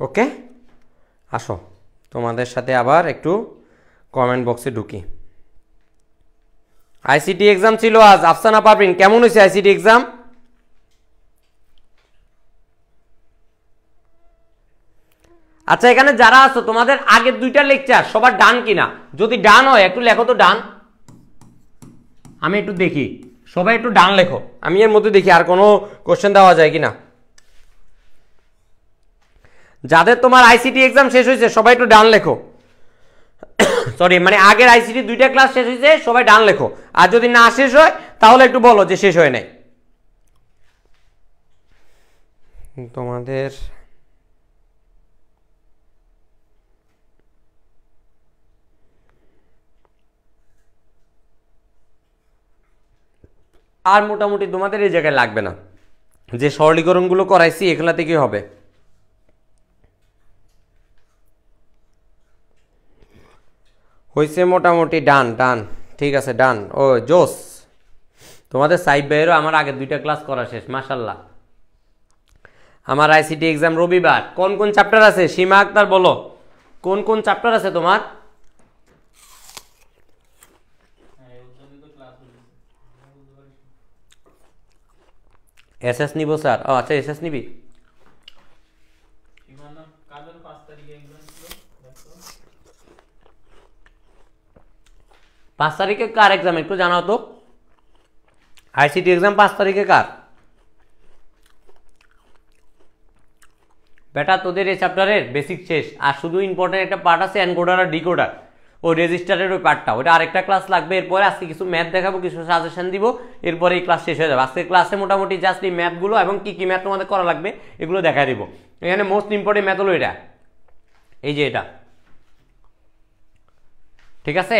ওকে, আসো তোমাদের সাথে আবার একটু কমেন্ট বক্সে ঢুকি। আইসিটি এক্সাম ছিল আজ, আফসানা পারভিন কেমন হয়েছে আইসিটি এক্সাম? আচ্ছা, এখানে যারা আছো তোমাদের আগের 2টা লেকচার সবার ডান কিনা? যদি ডান হয় একটু লেখো তো ডান, আমি একটু দেখি। সবাই একটু ডান লেখো, আমি এর মধ্যে দেখি আর কোনো কোশ্চেন দেওয়া যায় কিনা। যাদের তোমার আইসিটি এক্সাম শেষ হয়েছে সবাই একটু ডান লেখো। সরি, মানে আগের আইসিটি 2টা ক্লাস শেষ হয়েছে, সবাই ডান লেখো। আর যদি না শেষ হয় তাহলে একটু বলো যে শেষ হয় নাই। তোমাদের আর মোটামুটি তোমাদের এই জায়গায় লাগবে না, যে সরলীকরণগুলো করাইছি এগুলা থেকেই হবে। হয়েছে মোটামুটি ডান ডান, ঠিক আছে ডান। ও জোস, তোমাদের সাইব ভাইয়েরও আমার আগের 2টা ক্লাস করা শেষ, মাশাল্লাহ। আমার আইসিটি এক্সাম রবিবার। কোন কোন চ্যাপ্টার আছে? সীমা আক্তার বলো কোন কোন চ্যাপ্টার আছে তোমার? এসএস নিব স্যার? ও আচ্ছা, এসএস নিবি। 5 তারিখে কার এক্সাম একটু জানাও তো? আইসিটি এক্সাম 5 তারিখে কার? বেটা তোদের এই চ্যাপ্টারের বেসিক শেষ, আর শুধু ইম্পর্টেন্ট একটা পার্ট আছে এনকোডার আর ডিকোডার, ওই রেজিস্টারের ওই পার্টটা, ওটা আরেকটা ক্লাস লাগবে। এরপরে আজকে কিছু ম্যাথ দেখাবো, কিছু সাজেশন দিব, এরপরে এই ক্লাস শেষ হয়ে যাবে। আজকের ক্লাসে মোটামুটি জাস্ট এই ম্যাথগুলো এবং কি কি ম্যাথ তোমাদের করা লাগবে এগুলো দেখা দিব। এখানে মোস্ট ইম্পর্টেন্ট ম্যাথ হলো এটা, এই যে এটা, ঠিক আছে।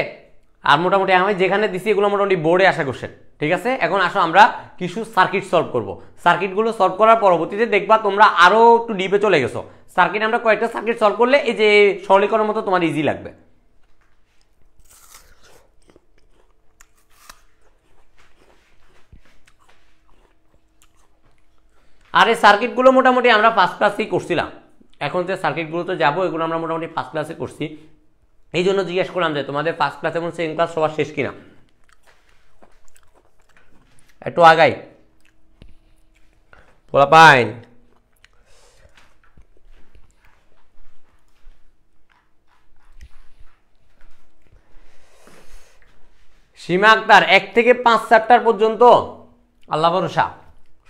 আর মোটামুটি আমি যেখানে দিছি এগুলো মোটামুটি বোর্ডে আসা কোশ্চেন, ঠিক আছে। এখন আসো আমরা কিছু সার্কিট সলভ করব। সার্কিটগুলো সলভ করার পরবর্তীতে দেখবা তোমরা আরো একটু ডিপে চলে গেছো। সার্কিট আমরা কয়েকটা সার্কিট সলভ করলে এই যে সরলীকরণের মতো তোমার ইজি লাগবে। আর এই সার্কিটগুলো মোটামুটি আমরা ফার্স্ট ক্লাসেই করছিলাম। এখন যে সার্কিটগুলোতে যাবো এগুলো আমরা মোটামুটি ফার্স্ট ক্লাসে করছি। এই জন্য জিজ্ঞেস করলাম যে তোমাদের ফার্স্ট ক্লাস এবং সেকেন্ড ক্লাস সবার শেষ কিনা, একটু আগাই বলা পাইন। সীমা আক্তার 1 থেকে 5 চ্যাপ্টার পর্যন্ত আল্লাহ ভরসা,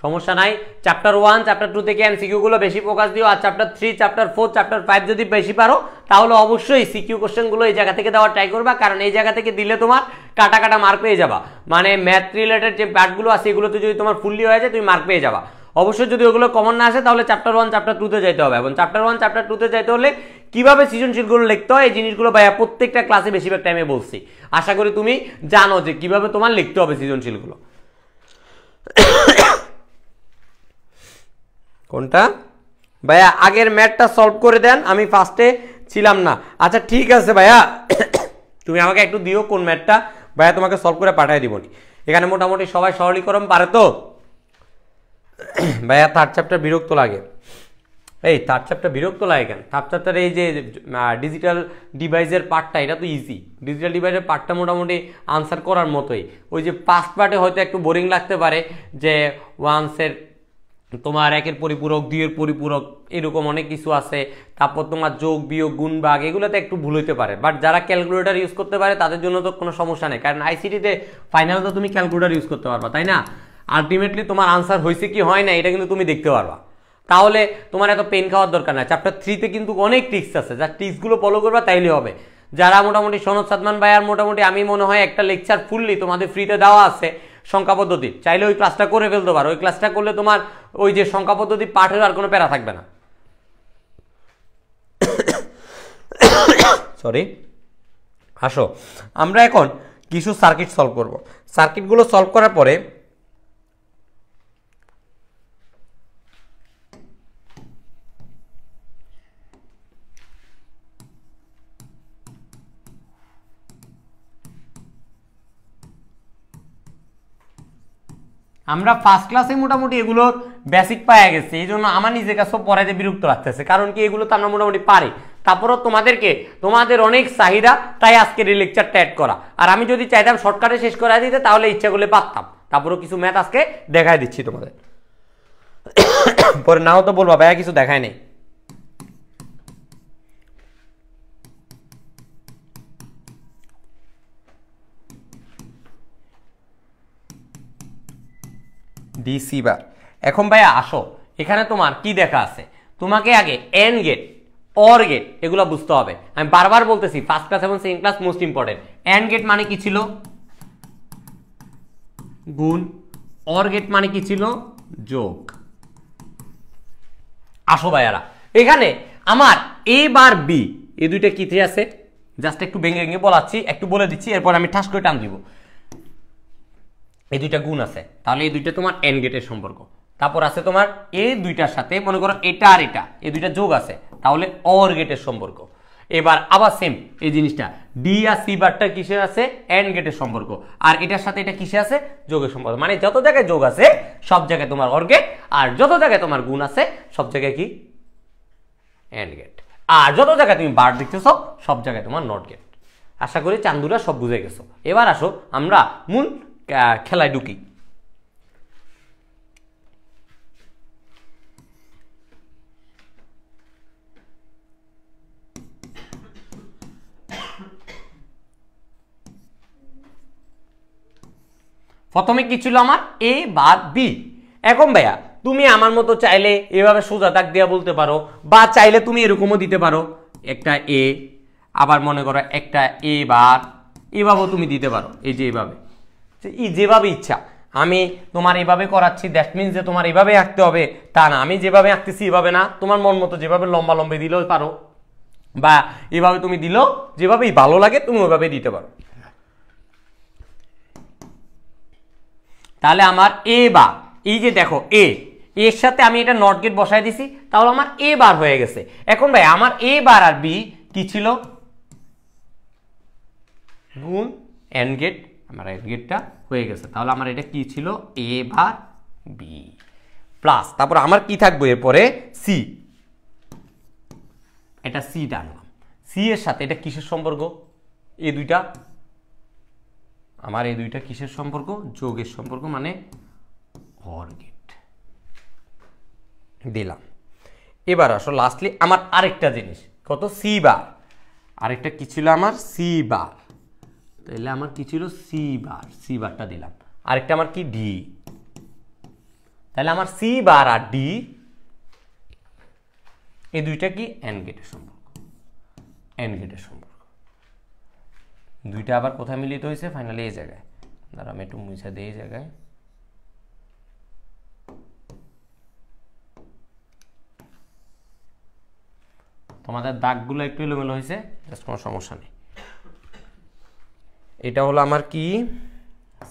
সমস্যা নাই। চ্যাপ্টার 1 চ্যাপ্টার 2 থেকে এমসিকিউ গুলো বেশি ফোকাস দিও। আর চ্যাপ্টার 3 চ্যাপ্টার 4 চ্যাপ্টার 5 যদি বেশি পারো তাহলে অবশ্যই সিকিউ কোশ্চেন গুলো এই জায়গা থেকে দেওয়ার ট্রাই করবা, কারণ এই জায়গা থেকে দিলে তোমার কাটা কাটা মার্ক পেয়ে যাবা। মানে ম্যাথ রিলেটেড যে পার্টগুলো আছে এগুলোতে যদি তোমার ফুললি হয়ে যায় তুমি মার্ক পেয়ে যাবা। অবশ্যই যদি ওগুলো কমন না আসে তাহলে চ্যাপ্টার 1 চ্যাপ্টার 2 তে যেতে হবে, এবং চ্যাপ্টার 1 চ্যাপ্টার 2 তে যেতে হলে কিভাবে সৃজনশীলগুলো লিখতে হয় এই জিনিসগুলো ভাইয়া প্রত্যেকটা ক্লাসে বেশিরভাগ টাইমে বলছি। আশা করি তুমি জানো যে কিভাবে তোমার লিখতে হবে সৃজনশীলগুলো। কোনটা ভাইয়া আগের ম্যাথটা সলভ করে দেন, আমি ফার্স্টে ছিলাম না। আচ্ছা ঠিক আছে ভাইয়া, তুমি আমাকে একটু দিও কোন ম্যাথটা, ভাইয়া তোমাকে সলভ করে পাঠিয়ে দিব। এখানে মোটামুটি সবাই সরলীকরণ পারে তো ভাইয়া? থার্ড চ্যাপ্টার বিরক্ত লাগে। এই থার্ড চ্যাপ্টার বিরক্ত লাগে কেন? থার্ড চ্যাপ্টারে এই যে ডিজিটাল ডিভাইসের পার্টটা এটা তো ইজি। ডিজিটাল ডিভাইসের পার্টটা মোটামুটি আনসার করার মতোই। ওই যে ফার্স্ট পার্টে হয়তো একটু বোরিং লাগতে পারে, যে ওয়ান্সের তোমার একের পরিপূরক, দুইয়ের পরিপূরক, এরকম অনেক কিছু আছে। তারপর তোমার যোগ বিয়োগ গুণ ভাগ এগুলোতে একটু ভুল হতে পারে, বাট যারা ক্যালকুলেটর ইউজ করতে পারে তাদের জন্য তো কোনো সমস্যা নেই, কারণ আইসিটিতে ফাইনালে তো তুমি ক্যালকুলেটর ইউজ করতে পারবা, তাই না? আলটিমেটলি তোমার আনসার হয়েছে কি হয় না এটা কিন্তু তুমি দেখতে পারবা। তাহলে তোমার এত পেন খাওয়ার দরকার নাই। চ্যাপ্টার 3 তে কিন্তু অনেক ট্রিক্স আছে, যা ট্রিক্সগুলো ফলো করবা তাইলে হবে। যারা মোটামুটি সনদ সাদমান ভাইয়ার মোটামুটি আমি মনে হয় একটা লেকচার ফুললি তোমাদের ফ্রিতে দেওয়া আছে সংখ্যা পদ্ধতি, চাইলে ওই ক্লাসটা করে ফেলতে পারো। ওই ক্লাসটা করলে তোমার ওই যে সংখ্যা পদ্ধতি পাঠের আর কোনো প্যারা থাকবে না। সরি, আসো আমরা এখন কিছু সার্কিট সলভ করব। সার্কিটগুলো সলভ করার পরে আমরা ফার্স্ট ক্লাসে মোটামুটি এগুলোর বেসিক পাওয়া গেছে, এই জন্য আমার নিজের কাছেও পড়াইতে বিরক্ত লাগতেছে, কারণ কি এগুলো তো আমরা মোটামুটি পারি। তারপরও তোমাদের অনেক চাহিদা, তাই আজকের এই লেকচারটা অ্যাড করা। আর আমি যদি চাইতাম শর্টকাটে শেষ করাই দিতে তাহলে ইচ্ছা করলে পারতাম। তারপরেও কিছু ম্যাথ আজকে দেখাই দিচ্ছি তোমাদের, পরে নাও তো বলবা ভাইয়া কিছু দেখায় নেই। ডিসি বার। এখন ভাইয়া আসো, এখানে তোমার কি দেখা আছে? তোমাকে আগে এন্ড গেট, অর গেট এগুলো বুঝতে হবে। আমি বারবার বলতেছি ফার্স্ট ক্লাস এবং second class most important. And gate মানে কি ছিল? গুণ। অর গেট মানে কি ছিল? যোগ। আসো ভাইয়ারা, এখানে আমার এ বার বি এই দুইটা কি আছে? জাস্ট একটু ভেঙে ভেঙে বলাচ্ছি, একটু বলে দিচ্ছি, এরপর আমি ঠাস করে টান দিব। এই দুইটা গুণ আছে, তাহলে এই দুইটা তোমার এন্ড গেটের সম্পর্ক। তারপর আছে তোমার এই দুইটার সাথে মনে করো এটা আর এটা, এই দুইটা যোগ আছে, তাহলে অর গেটের সম্পর্ক। এবার আবার সেম এই জিনিসটা, ডি আর সি বারটা কিসে আছে? এন্ড গেটের সম্পর্ক। আর এটার সাথে এটা কিসে আছে? যোগের সম্পর্ক। মানে যত জায়গায় যোগ আছে সব জায়গায় তোমার অর গেট, আর যত জায়গায় তোমার গুণ আছে সব জায়গায় কি? And gate. আর যত জায়গায় তুমি বার দেখতেছো সব জায়গায় তোমার নট গেট। আশা করি চান্দুরা সব বুঝে গেছো। এবার আসো আমরা মূল খেলায় ঢুকি। প্রথমে কি ছিল আমার? এ বার বি। এখন ভাইয়া তুমি আমার মতো চাইলে এভাবে সোজা দাগ দিয়া বলতে পারো, বা চাইলে তুমি এরকমও দিতে পারো, একটা এ আবার মনে করো একটা এ বার, এভাবেও তুমি দিতে পারো, এই যে এইভাবে, যেভাবে ইচ্ছা। আমি তোমার এভাবে করাচ্ছি, দ্যাট মিনস যে তোমার এভাবে আঁকতে হবে তা না, আমি যেভাবে আঁকতেছি এভাবে না, তোমার মন মতো যেভাবে লম্বা লম্বা দিলেও পারো, বা এভাবে তুমি দিলেও যেভাবেই ভালো লাগে তুমি ওইভাবে দিতে পারো। তাহলে আমার এ বার, এই যে দেখো এর সাথে আমি এটা নট গেট বসাই দিছি, তাহলে আমার এ বার হয়ে গেছে। এখন ভাই আমার এ বার আর বি কি ছিল, গুণ এন্ড গেট, আমার এন্ড গেটটা হয়ে গেছে। তাহলে আমার এটা কি ছিল, এ বার বি প্লাস, তারপর আমার কি থাকবে এরপরে, সি, এটা সি টানলাম, সি এর সাথে এটা কিসের সম্পর্ক, এই দুইটা, আমার এই দুইটা কিসের সম্পর্ক, যোগের সম্পর্ক, মানে অর গেট দিলাম। এবার আসো লাস্টলি আমার আরেকটা জিনিস, কত, সি বার, আরেকটা কি ছিল আমার, সি বার, তাহলে আমার কি ছিল, সি বার, সি বারটা দিলাম। আরেকটা আমার কি, ডি, তাহলে আমার সি বার আর ডি এই দুইটা কি, এন্ড গেটের সম্পর্ক, এন্ড গেটের সম্পর্ক। দুইটা আবার কোথায় মিলিত হয়েছে, ফাইনালি এই জায়গায়, দাঁড়া আমি একটু মুছে দিই এই জায়গায়, তোমাদের দাগগুলো একটু এলোমেলো হয়েছে, জাস্ট কোনো সমস্যা নেই। এটা হলো আমার কি,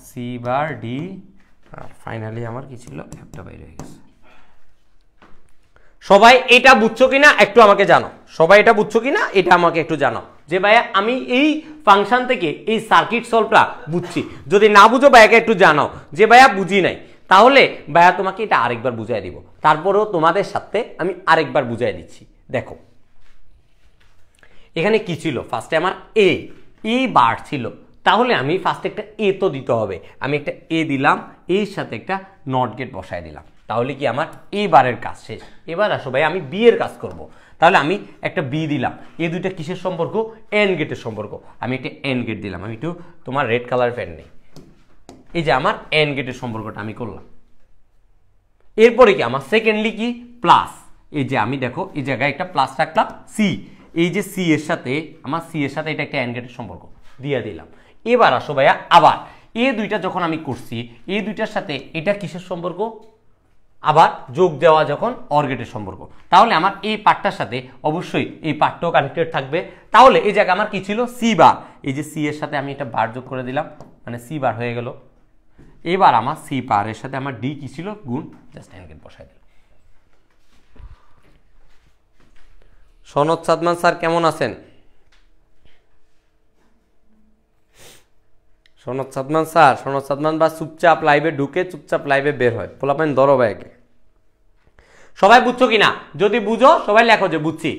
সি বার ডি, আর ফাইনালি আমার কি ছিল, একটা বাইরে হয়ে গেছে। সবাই এটা বুঝছো কিনা একটু আমাকে জানো, সবাই এটা বুঝছো কিনা এটা আমাকে একটু জানাও, যে ভাইয়া আমি এই ফাংশন থেকে এই সার্কিট সলভটা বুঝছি। যদি না বুঝো ভাইয়াকে একটু জানাও যে ভাইয়া বুঝি নাই, তাহলে ভাইয়া তোমাকে এটা আরেকবার বুঝাই দিব, তারপরেও তোমাদের সাথে আমি আরেকবার বুঝাই দিচ্ছি। দেখো এখানে কি ছিল, ফার্স্টে আমার এ বার ছিল, তাহলে আমি ফার্স্টে একটা এ তো দিতে হবে, আমি একটা এ দিলাম, এর সাথে একটা নট গেট বসায় দিলাম, তাহলে কি আমার এ বারের কাজ শেষ। এবার আসো ভাই আমি বি এর কাজ করব, তাহলে আমি একটা বি দিলাম, এই দুইটা কিসের সম্পর্ক, এন্ড গেটের সম্পর্ক, আমি একটা এন্ড গেট দিলাম। আমি একটু তোমার রেড কালার পেন নেই, এই যে আমার এন্ড গেটের সম্পর্কটা আমি করলাম। এরপরে কি আমার সেকেন্ডলি কি, প্লাস, এই যে আমি দেখো এই জায়গায় একটা প্লাস রাখলাম, সি, এই যে সি এর সাথে আমার সি এর সাথে এটা একটা এন্ড গেটের সম্পর্ক দিয়ে দিলাম। এবার আসো ভাইয়া আবার এই দুইটা যখন আমি করছি, এই দুইটার সাথে এটা কিসের সম্পর্ক, আবার যোগ দেওয়া যখন অর গেটের সম্পর্ক, তাহলে আমার এই পার্টটার সাথে অবশ্যই এই পার্টটাও কানেক্টেড থাকবে। তাহলে এই জায়গায় আমার কি ছিল, সি বার, এই যে সি এর সাথে আমি এটা বার যোগ করে দিলাম, মানে সি বার হয়ে গেল। এবার আমার সি পারের সাথে আমার ডি কি ছিল, গুণ, জাস্ট এন্ড গেট বসাই দিলাম। সনদ সাদমান স্যার কেমন আছেন, সনদ সাদমান স্যার, সনদ সাদমান বা চুপচাপ লাইভে ঢুকে চুপচাপ লাইভে বের হয়, পোলাপাইন ধরো ভাইকে। সবাই বুঝছো কিনা, যদি বুঝো সবাই লেখো যে বুঝছি,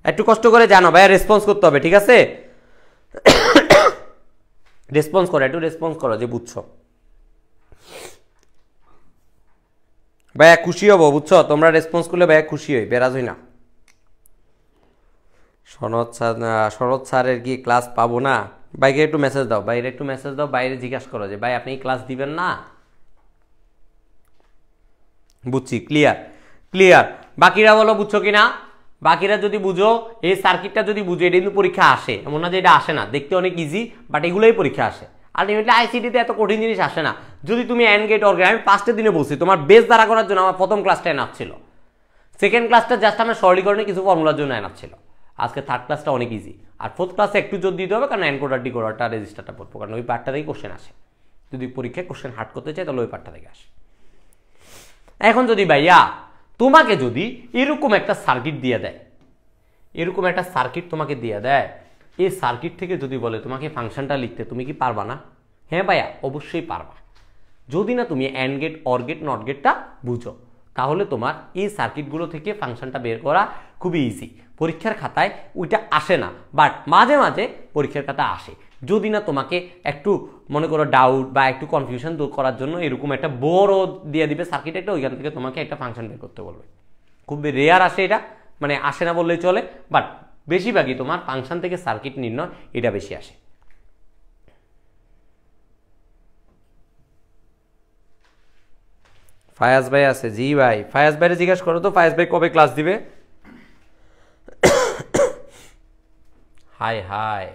একটু কষ্ট করে জানো ভাইয়া, রেসপন্স করতে হবে, ঠিক আছে? রেসপন্স করো, একটু রেসপন্স করো যে বুঝছো। ভাইয়া খুশি হবো, বুঝছো, তোমরা রেসপন্স করলে ভাইয়া খুশি হই, বেরাজ হই না। শরৎ স্যারের কি ক্লাস পাবো না, ভাইকে একটু মেসেজ দাও, বাইরে একটু মেসেজ দাও, বাইরে জিজ্ঞাসা করো যে ভাই আপনি ক্লাস দিবেন না। বুঝছি, ক্লিয়ার ক্লিয়ার। বাকিরা বলো বুঝছো কিনা, বাকিরা যদি বুঝো, এই সার্কিটটা যদি বুঝো, এটা কিন্তু পরীক্ষা আসে, এমন না যে এটা আসে না, দেখতে অনেক ইজি, বাট এগুলোই পরীক্ষা আসে। আলটিমেটলি আইসিটিতে এত কঠিন জিনিস আসে না। যদি তুমি এন্ড গেট অর গেট, আমি 5টের দিনে বলছি, তোমার বেস দ্বারা করার জন্য আমার প্রথম ক্লাসটা এনাফ ছিল, সেকেন্ড ক্লাসটা জাস্ট আমার সরলীকরণে কিছু ফর্মুলার জন্য এনাফ ছিল, আজকে থার্ড ক্লাসটা অনেক ইজি। আর ফোর্থ ক্লাসে একটু জোর দিতে হবে, কারণ এনকোডার ডিকোডারটা রেজিস্টারটা পড়বো, কারণ ওই পার্টটা থেকে কোশ্চেন আসে, যদি পরীক্ষায় কোশ্চেন হার্ড করতে চাই তাহলে ওই পার্টটা থেকে আসে। এখন যদি ভাইয়া তোমাকে যদি এরকম একটা সার্কিট দিয়ে দেয়, এরকম একটা সার্কিট তোমাকে দিয়ে দেয়, এই সার্কিট থেকে যদি বলে তোমাকে ফাংশনটা লিখতে, তুমি কি পারবা না? হ্যাঁ ভাইয়া অবশ্যই পারবা, যদি না তুমি and gate or gate not গেটটা বুঝো, তাহলে তোমার এই সার্কিটগুলো থেকে ফাংশনটা বের করা খুবই ইজি। পরীক্ষার খাতায় ওইটা আসে না, বাট মাঝে মাঝে পরীক্ষার খাতায় আসে, যদি না তোমাকে একটু মনে করো ডাউট বা একটু কনফিউশন দূর করার জন্য এরকম একটা বড় দিয়ে দিবে সার্কিট একটা, ওইখান থেকে তোমাকে একটা ফাংশন বের করতে বলবে। খুব রেয়ার আসে এটা, মানে আসে না বললেই চলে, বাট বেশিরভাগই তোমার ফাংশন থেকে সার্কিট নির্ণয় এটা বেশি আসে। ফায়াজ ভাই আছে, জি ভাই, ফায়াজ ভাইরে জিজ্ঞাসা করো তো ফায়াজ ভাই কবে ক্লাস দিবে। হাই হাই,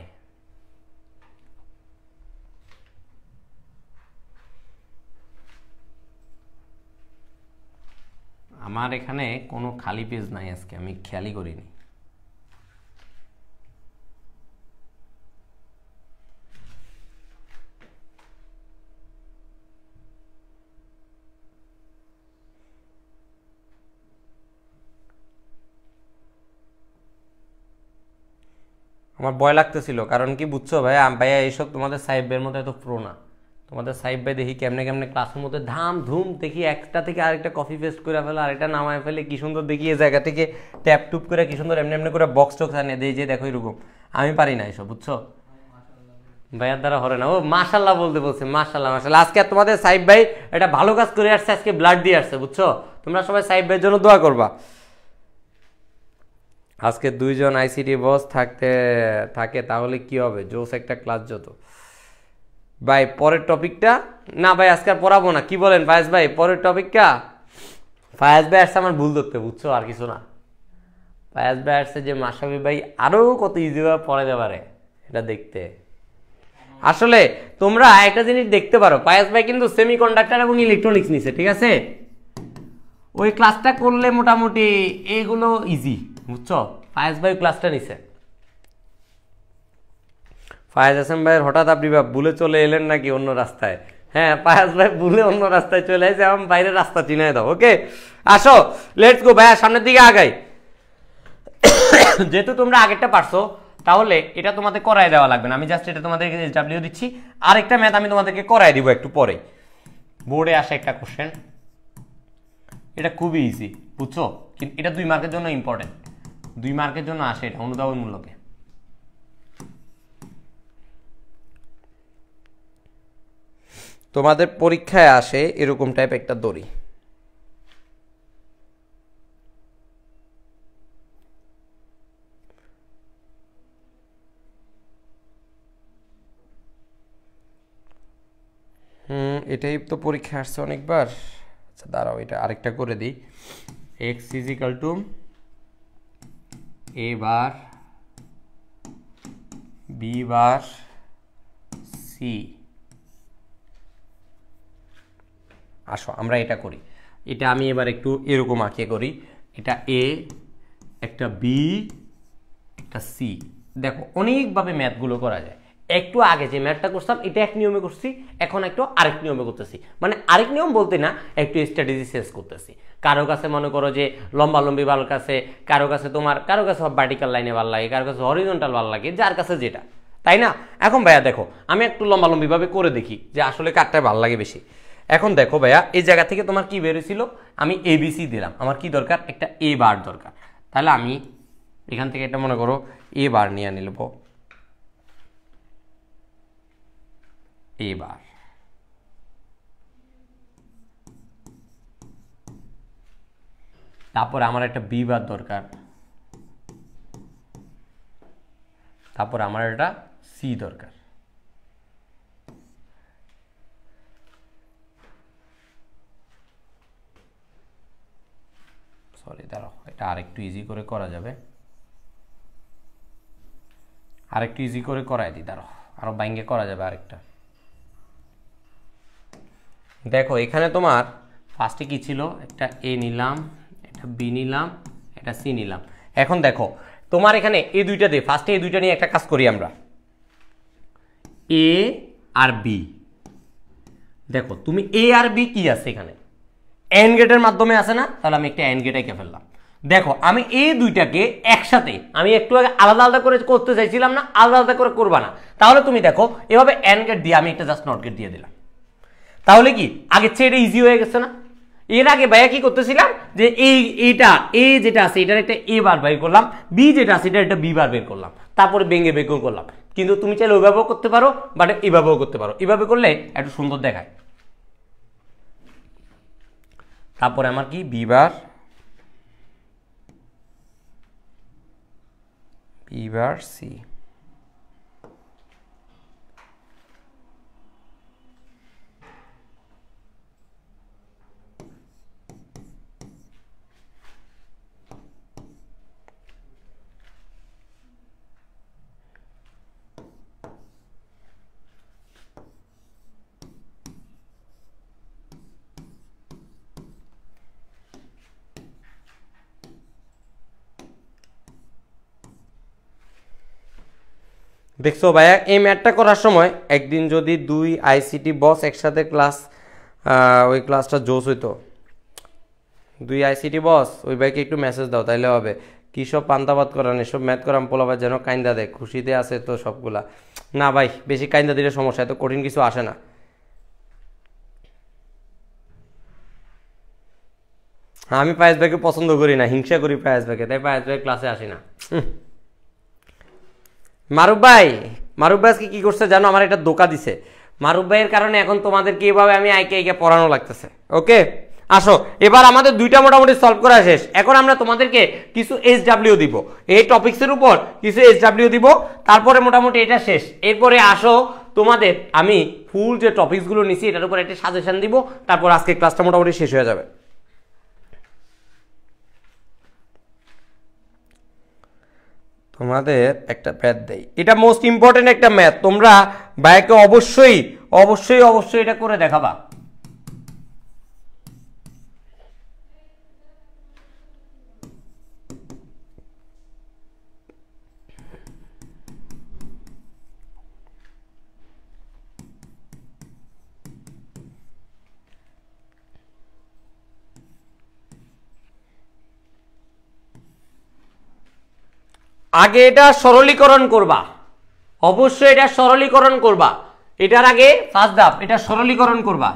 আমার এখানে কোনো খালি পেজ নাই আজকে, আমি খেয়ালই করিনি। আমার ভয় লাগতেছিল, কারণ কি বুঝছো ভাইয়া, ভাইয়া এইসব তোমাদের সাহেব ভাইয়ের মতো এত প্রো না। তোমাদের সাহেব ভাই দেখি কেমনে কেমনে ক্লাসের মধ্যে ধাম ধুম দেখি একটা থেকে আরেকটা কপি পেস্ট করে ফেলে, আরেকটা নামায় ফেলে, কি সুন্দর দেখি এই জায়গা থেকে ট্যাপ টুপ করে কি সুন্দর এমনি এমনি করে বক্স টক্স আনিয়ে দেয়, যে দেখো এরকম। আমি পারি না এসব, বুঝছো ভাইয়ার দ্বারা হরে না। ও মাশাল্লাহ বলতে বলছে, মাশাল্লাহ মাশাল্লাহ। আজকে তোমাদের সাহেব ভাই এটা ভালো কাজ করে আসছে, আজকে ব্লাড দিয়ে আসছে, বুঝছো। তোমরা সবাই সাহেব ভাইয়ের জন্য দোয়া করবা। আজকে 2 জন আইসিটি বস থাকে তাহলে কি হবে, জোস একটা ক্লাস যত। ভাই পরের টপিকটা না ভাই, আজকে আর পড়াবো না, কি বলেন ফায়াজ ভাই? পরের টপিকটা ফায়াজ ভাই আসছে আমার ভুল ধরতে, বুঝছো, আর কিছু না। ফায়াজ ভাই আসছে যে মাশরাফি ভাই আরো কত ইজিভাবে পড়াতে পারে এটা দেখতে। আসলে তোমরা একটা জিনিস দেখতে পারো, ফায়াজ ভাই কিন্তু সেমিকন্ডাক্টর এবং ইলেকট্রনিক্স নিছে, ঠিক আছে। ওই ক্লাসটা করলে মোটামুটি এগুলো ইজি, বুঝছো। ফায়াজ ভাই ক্লাসটা নিছে। ফায়াজ হাসান ভাইয়ের হঠাৎ আপনি ভুলে চলে এলেন নাকি অন্য রাস্তায়? হ্যাঁ, ফায়াজ ভাই ভুলে অন্য রাস্তায় চলে আসে, আমার বাইরের রাস্তা চিনাই দাও। ওকে, আসো লেটস গো ভাইয়া, সামনের দিকে আগাই। যেহেতু তোমরা আগেরটা পারছো, তাহলে এটা তোমাদের করাই দেওয়া লাগবে না, আমি জাস্ট এটা তোমাদেরকে ডাব্লিউ দিচ্ছি। আরেকটা ম্যাথ আমি তোমাদেরকে করাই দিব একটু পরে। বোর্ডে আসে একটা কোশ্চেন, এটা খুবই ইজি, বুঝছো, কিন্তু এটা 2 মার্কের জন্য ইম্পর্টেন্ট। 2 মার্কের জন্য আসে এটা অনুধাবনমূলকে। তোমাদের পরীক্ষায় আসে এরকম টাইপ একটা দড়ি। এটাই তো পরীক্ষায় আসছে অনেকবার। আচ্ছা দাঁড়াও, এটা আরেকটা করে দিই। X is equal to A bar B bar C. আসো আমরা এটা করি, এটা আমি এবার একটু এরকম আঁকে করি। এটা এ, একটা বি, একটা সি। দেখো অনেকভাবে ম্যাথগুলো করা যায়। একটু আগে যে ম্যাথটা করতাম এটা এক নিয়মে করছি, এখন একটু আরেক নিয়মে করতেছি। মানে আরেক নিয়ম বলতে না, একটু স্ট্র্যাটেজি চেঞ্জ করতেছি। কারো কাছে মনে করো যে লম্বা লম্বি ভালো কাছে, কারো কাছে কারো কাছে ভার্টিক্যাল লাইনে ভালো লাগে, কারো কাছে হরিজন্টাল ভালো লাগে, যার কাছে যেটা, তাই না। এখন ভাইয়া দেখো আমি একটু লম্বা লম্বি ভাবে করে দেখি যে আসলে কারটা ভালো লাগে বেশি। এখন দেখো ভাইয়া, এই জায়গা থেকে তোমার কি বেরোছিল, আমি এবিসি দিলাম, আমার কি দরকার, একটা এ বার দরকার। তাহলে আমি এখান থেকে এটা মনে করো এ বার নিয়ে নিলব, এ বার। তারপরে আমার একটা বি বার দরকার, তারপর আমার একটা সি দরকার। সরি দাঁড়াও, এটা আরেকটু ইজি করে করা যাবে, আরেকটু ইজি করে করাই দিই, দাঁড়াও আরো বাইঙ্গে করা যাবে আরেকটা। দেখো এখানে তোমার ফার্স্টে কি ছিল, একটা এ নিলাম, একটা বি নিলাম, একটা সি নিলাম। এখন দেখো তোমার এখানে এই দুইটা দিয়ে ফার্স্টে এই দুইটা নিয়ে একটা কাজ করি আমরা, এ আর বি। দেখো তুমি এ আর বি কি আছে এখানে, এন্ড গেটের মাধ্যমে আছে না, তাহলে আমি একটা এন্ড গেট এঁকে ফেললাম। দেখো আমি এই দুইটাকে একসাথে, আমি একটু আগে আলাদা আলাদা করে করতে চাইছিলাম না, আলাদা আলাদা করে করবা না। তাহলে তুমি দেখো এভাবে এন্ড গেট দিয়ে আমি একটা জাস্ট নট গেট দিয়ে দিলাম। তাহলে কি আগের চেয়ে এটা ইজি হয়ে গেছে না। এর আগে ভাইয়া কি করতেছিলাম যে এইটা এ যেটা আছে এটার একটা এ বার বের করলাম, বি যেটা আছে এটা একটা বি বার বের করলাম, তারপরে বেঙ্গে বের করলাম। কিন্তু তুমি চাইলে ওইভাবেও করতে পারো, বাট এইভাবেও করতে পারো। এইভাবে করলে একটু সুন্দর দেখায়। তারপরে আমার কি B bar, B bar C. দেখছো ভাইয়া, এই ম্যাথটা করার সময় একদিন যদি 2 আইসিটি বস একসাথে ক্লাস, ওই ক্লাসটা জোস হইতো। 2 আইসিটি বস ওই ভাইকে একটু মেসেজ দাও, তাইলে হবে। কী সব পান্তাবাদ করান, এসব ম্যাথ করাম পোলাবার যেন কাইন্দা দেয়, খুশিতে আছে তো সবগুলা। না ভাই, বেশি কাইন্দা দিলে সমস্যা, এত কঠিন কিছু আসে না। আমি পায়েস ভাইকে পছন্দ করি না, হিংসা করি পায়েস ভাইকে, তাই পায়েস ভাই ক্লাসে আসি না। মারুফ ভাই, মারুফ ভাই আজকে কি করছে জানো, আমার একটা ধোকা দিছে। মারুফ ভাইয়ের কারণে এখন তোমাদেরকে এইভাবে আমি আইকে আইকে পড়ানো লাগতেছে। ওকে, আসো এবার আমাদের দুইটা মোটামুটি সলভ করা শেষ। এখন আমরা তোমাদেরকে কিছু SW দিব, এই টপিক্সের উপর কিছু SW দিব, তারপরে মোটামুটি এটা শেষ। এরপরে আসো তোমাদের আমি ফুল যে টপিক্সগুলো নিছি এটার উপর একটা সাজেশন দিব, তারপর আজকে ক্লাসটা মোটামুটি শেষ হয়ে যাবে। তোমাদের একটা ম্যাথ দেই, এটা মোস্ট ইম্পর্টেন্ট একটা ম্যাথ, তোমরা ভাইকে অবশ্যই অবশ্যই অবশ্যই এটা করে দেখাবা। আগে এটা সরলীকরণ করবা, অবশ্যই এটা সরলীকরণ করবা। এটার আগে ফার্স্ট ধাপ, এটা সরলীকরণ করবা।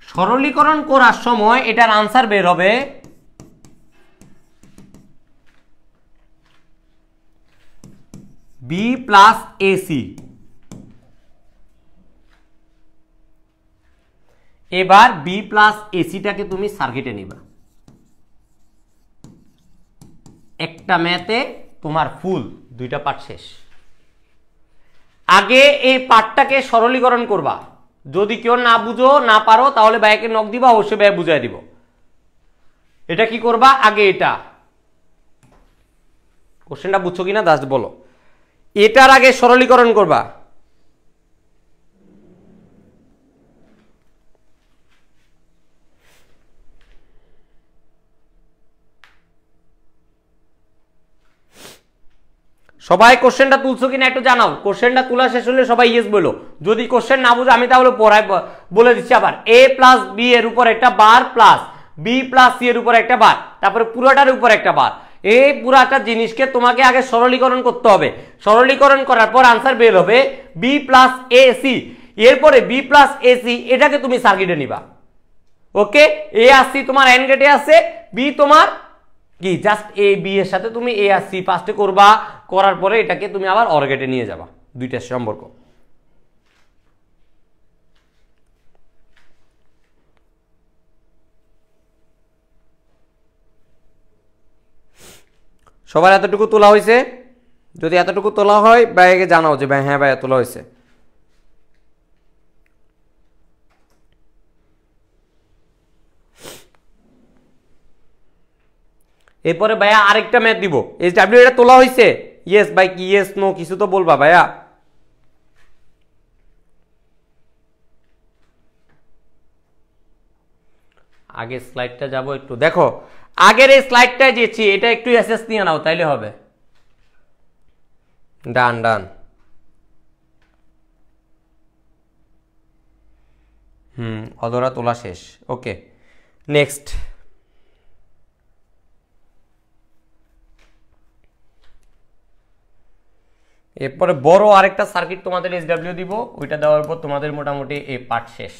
সরলীকরণ করার সময় এটার আনসার বের হবে বি প্লাস এসি। এবার বি প্লাস এসিটাকে তুমি সার্কিটে নিবা। একটা ম্যাথে তোমার ফুল দুইটা পার্ট শেষ। আগে এই পার্টটাকে সরলীকরণ করবা। যদি কেউ না বুঝো না পারো তাহলে ভাইকে নক দিবা, অবশ্যই ভাই বুঝাই দিব। এটা কি করবা, আগে এটা কোশ্চেনটা বুঝছো কিনা জাস্ট বলো। এটার আগে সরলীকরণ করবা। সবাই কোশ্চেনটা তুলছো কিনা একটু জানাও। কোশ্চেনটা তোলা শেষ হলে সবাই ইয়েস বলো। যদি কোশ্চেন না বুঝো আমি তাহলে পড়াই বলে দিচ্ছি আবার। এ প্লাস বি এর উপর একটা বার প্লাস বি প্লাস সি এর উপর একটা বার, তারপরে পুরোটার উপর একটা বার। এই পুরাটা জিনিসকে তোমাকে আগে সরলীকরণ করতে হবে। সরলীকরণ করার পর আনসার বের হবে বি প্লাস এ সি। এরপরে বি প্লাস এ সি এটাকে তুমি সার্কিটে নিবা। ওকে, এ আর সি তোমার এন্ড গেটে আছে, বি তোমার কি জাস্ট এ বি এর সাথে তুমি এ আর সি ফার্স্টে করবা, করার পরে এটাকে তুমি আবার অর গেটে নিয়ে যাবা। দুইটার সম্পর্ক। সবার এতটুকু তোলা হয়েছে? যদি এতটুকু তোলা হয় ভাইকে জানাও যে ভাই হ্যাঁ ভাই তোলা হয়েছে। এরপরে ভাইয়া আরেকটা ম্যাথ দিব, SW এটা তোলা হয়েছে? ইয়েস ভাই, কি ইয়েস নো কিছু তো বলবা ভাইয়া। আগে স্লাইডটা যাব একটু দেখো, আগের এই স্লাইডটা যেছি এটা একটু এসএস নিয়ে নাও তাইলে হবে। ডান ডান। অধরা তোলা শেষ। ওকে, নেক্সট। এরপরে বড় আরেকটা সার্কিট তোমাদের SW দিব, ওইটা দেওয়ার পর তোমাদের মোটামুটি এই পার্ট শেষ।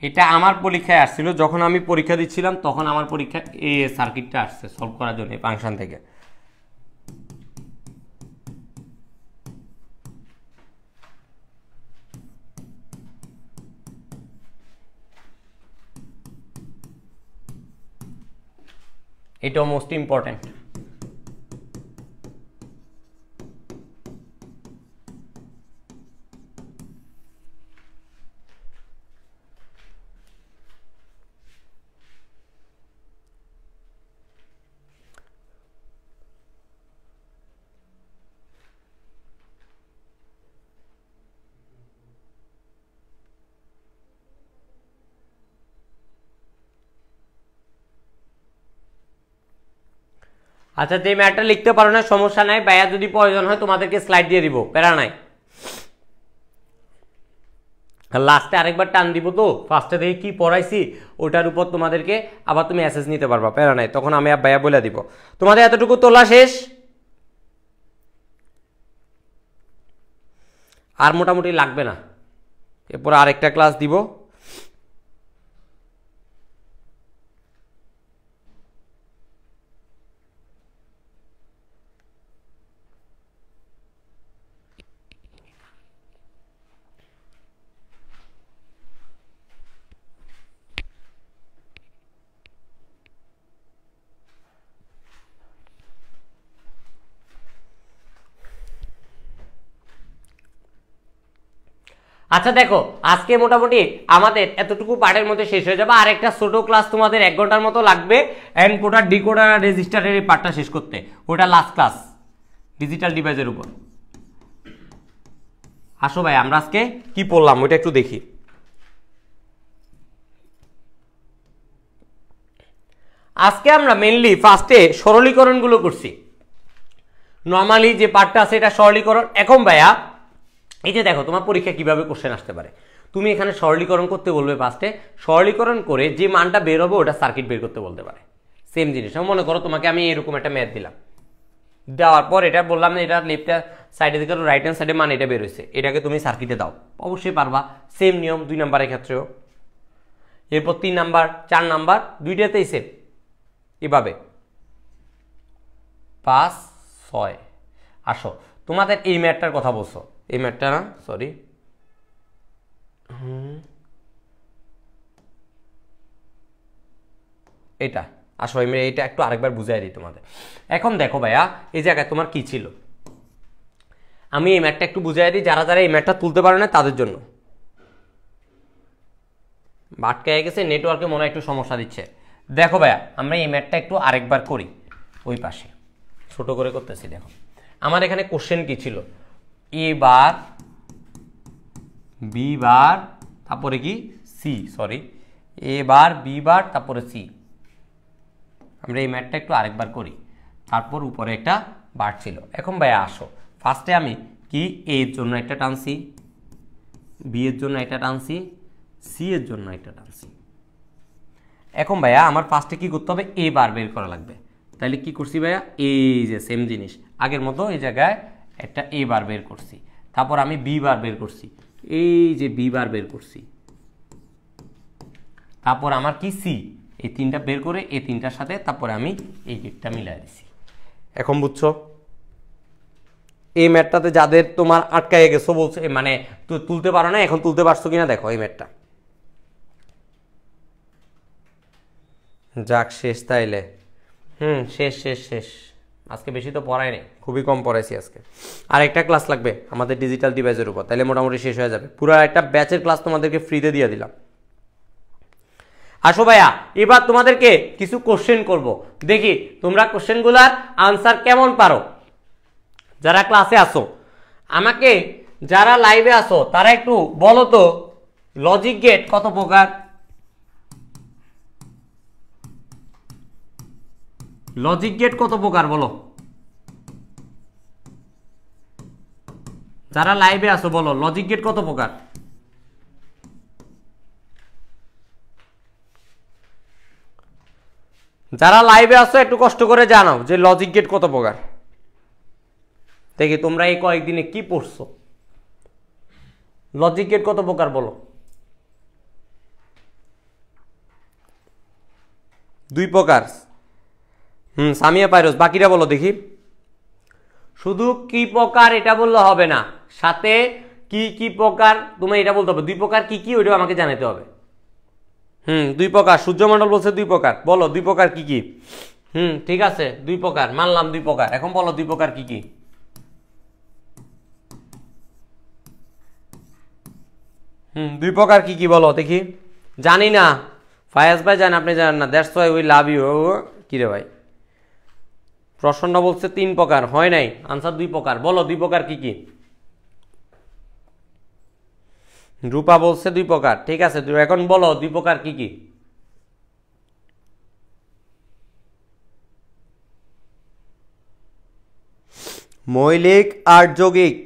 এটা আমার পরীক্ষায় আসছিল, যখন আমি পরীক্ষা দিচ্ছিলাম তখন আমার পরীক্ষা এই সার্কিটটা আসছে সলভ করার জন্য ফাংশন থেকে। এটাও মোস্ট ইম্পর্টেন্ট। আচ্ছা, যে ম্যাথটা লিখতে পারো না সমস্যা নাই, ভাইয়া যদি প্রয়োজন হয় তোমাদেরকে স্লাইড দিয়ে দিব, প্যারা নাই। লাস্টে আরেকবার টান দিব, তো ফার্স্টে দেখে কি পড়াইছি ওটার উপর তোমাদেরকে আবার তুমি অ্যাসেস নিতে পারবা, প্যারা নাই, তখন আমি ভাইয়া বলে দিব। তোমাদের এতটুকু তোলা শেষ, আর মোটামুটি লাগবে না, এরপর আরেকটা ক্লাস দিব। আচ্ছা দেখো, আজকে মোটামুটি আমাদের এতটুকু পার্টের মধ্যে শেষ হয়ে যাবে। আর একটা ছোট ক্লাস তোমাদের 1 ঘন্টার মতো লাগবে এনকোডার ডিকোডার রেজিস্টারের এই পার্টটা শেষ করতে, ওটা লাস্ট ক্লাস ডিজিটাল ডিভাইসের উপর। আসো ভাই, আমরা আজকে কি পড়লাম ওইটা একটু দেখি। আজকে আমরা মেইনলি ফার্স্টে সরলীকরণগুলো করছি। নর্মালি যে পার্টটা আছে এটা সরলীকরণ। এখন ভাইয়া এই যে দেখো, তোমার পরীক্ষা কিভাবে কোশ্চেন আসতে পারে, তুমি এখানে সরলীকরণ করতে বলবে, ফার্স্টে সরলীকরণ করে যে মানটা বের হবে ওটা সার্কিট বের করতে বলতে পারে। সেম জিনিস, মনে করো তোমাকে আমি এরকম একটা ম্যাথ দিলাম, দেওয়ার পর এটা বললাম না এটা লেফট সাইডে দিকে রাইট হ্যান্ড সাইডে মান এটা বের হয়েছে, এটাকে তুমি সার্কিটে দাও, অবশ্যই পারবা। সেম নিয়ম 2 নাম্বারের ক্ষেত্রেও, এরপর 3 নাম্বার 4 নাম্বার দুইটাতেই সেম এভাবে 5 6। আসো, তোমাদের এই ম্যাথটার কথা বলছো, এই ম্যাথটা না, সরি, এটা আসো, এইটা একটু আরেকবার বুঝাই দিই তোমাদের। এখন দেখো ভাইয়া, এই জায়গায় তোমার কি ছিল, আমি এই ম্যাথটা একটু বুঝাই দিই, যারা যারা এই ম্যাথটা তুলতে পারে না তাদের জন্য। বাটকায় গেছে, নেটওয়ার্কে মনে হয় একটু সমস্যা দিচ্ছে। দেখো ভাইয়া, আমরা এই ম্যাথটা একটু আরেকবার করি, ওই পাশে ছোট করে করতেছি। দেখো আমার এখানে কোশ্চেন কি ছিল, এ বার বি বার তারপরে কি সি, সরি, এ বার বি বার তারপরে সি। আমরা এই ম্যাথটা একটু আরেকবার করি, তারপর উপরে একটা বার ছিল। এখন ভাইয়া আসো, ফার্স্টে আমি কি এ এর জন্য একটা টানছি, বি এর জন্য একটা টানছি, সি এর জন্য একটা টানছি। এখন ভাইয়া আমার ফার্স্টে কি করতে হবে, এ বার বের করা লাগবে। তাহলে কি করছি ভাইয়া, এই যে সেম জিনিস আগের মতো এই জায়গায় একটা এ বার বের করছি, তারপর আমি বি বার বের করছি, এই যে বি বার বের করছি, তারপর আমার কি সি, এই 3টা বের করে এই 3টার সাথে তারপরে আমি এই গেটটা মিলাই দিছি। এখন বুঝছো এই ম্যাটটাতে যাদের তোমার আটকায় গেছো বলছে, মানে তুলতে পারো না, এখন তুলতে পারছো কিনা দেখো এই ম্যাটটা। যাক শেষ তাইলে, শেষ শেষ শেষ। আজকে বেশি তো পড়াই নেই, খুবই কম পড়াইছি আজকে। আর একটা ক্লাস লাগবে আমাদের ডিজিটাল ডিভাইসের উপর, তাইলে মোটামুটি শেষ হয়ে যাবে। পুরো একটা ব্যাচের ক্লাস তোমাদেরকে ফ্রিতে দিয়ে দিলাম। আসো ভাইয়া, এবার তোমাদেরকে কিছু কোশ্চেন করব, দেখি তোমরা কোশ্চেনগুলার আনসার কেমন পারো। যারা ক্লাসে আসো, আমাকে যারা লাইভে আসো তারা একটু বলো তো লজিক গেট কত প্রকার, লজিক গেট কত প্রকার বলো। যারা লাইভে আসো বলো লজিক গেট কত প্রকার। যারা লাইভে আসো একটু কষ্ট করে জানাও যে লজিক গেট কত প্রকার। দেখি তোমরা এই কয়েকদিনে কি পড়ছো, লজিক গেট কত প্রকার বলো। 2 প্রকার। সামিয়া পাইরোজ, বাকিরা বলো দেখি। শুধু কি প্রকার এটা বললে হবে না, সাথে কি কি প্রকার তুমি এটা বলতে হবে। 2 প্রকার কি কি ওইটাও আমাকে জানাতে হবে। 2 প্রকার, সূর্যমণ্ডল বলছে 2 প্রকার, বলো 2 প্রকার কি কি। ঠিক আছে 2 প্রকার মানলাম, 2 প্রকার। এখন বলো 2 প্রকার কি কি। 2 প্রকার কি কি বলো দেখি। জানি না ফায়াজ ভাই, জান আপনি জানেন না, that's why we love you. কি রে ভাই, প্রসন্ন বলছে 3 প্রকার, হয় নাই, আনসার 2 প্রকার। বলো 2 প্রকার কি কি। রূপা বলছে 2 প্রকার, ঠিক আছে। এখন বলো 2 প্রকার কি কি। মৌলিক আর যৌগিক।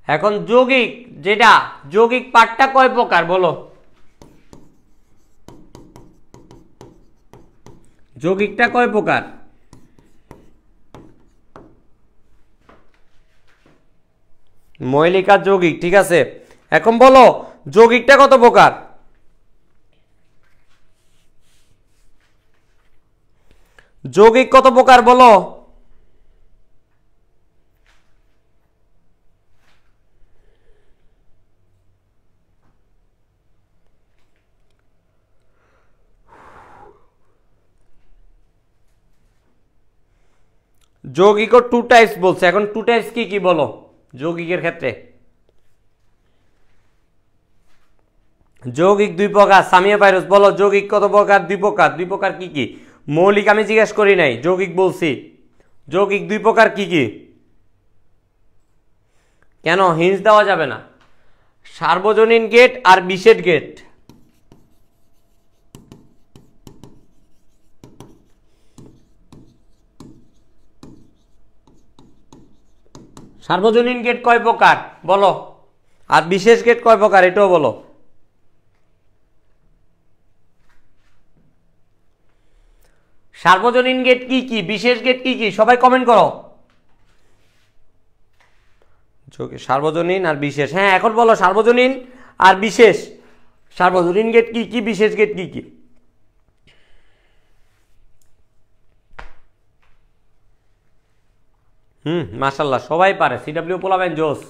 এখন যৌগিক যেটা, যৌগিক পার্টটা কয় প্রকার বলো? যৌগিকটা কয় প্রকার? মৌলিক আর যৌগিক, ঠিক আছে। এখন বলো যৌগিকটা কত প্রকার? যৌগিক কত প্রকার বলো? যৌগিক টু টাইপস বলছে, এখন টু টাইপস কি কি বলো যৌগিকের ক্ষেত্রে? যৌগিক দুই প্রকার। সামিয়া পাইরুস বলো যৌগিক কত প্রকার? দুই প্রকার। দুই প্রকার কি কি? মৌলিক আমি জিজ্ঞেস করি নাই, যৌগিক বলছি। যৌগিক দুই প্রকার কি কি? কেন হিন্স দেওয়া যাবে না? সার্বজনীন গেট আর বিশেষ গেট। সার্বজনীন গেট কয় প্রকার বলো, আর বিশেষ গেট কয় প্রকার এটাও বলো। সার্বজনীন গেট কি কি, বিশেষ গেট কি কি, সবাই কমেন্ট করো। সার্বজনীন আর বিশেষ, হ্যাঁ এখন বলো সার্বজনীন আর বিশেষ। সার্বজনীন গেট কি কি, বিশেষ গেট কি কি? মাশাআল্লাহ সবাই পারে। সিডব্লিউ পোলাবেন জোস।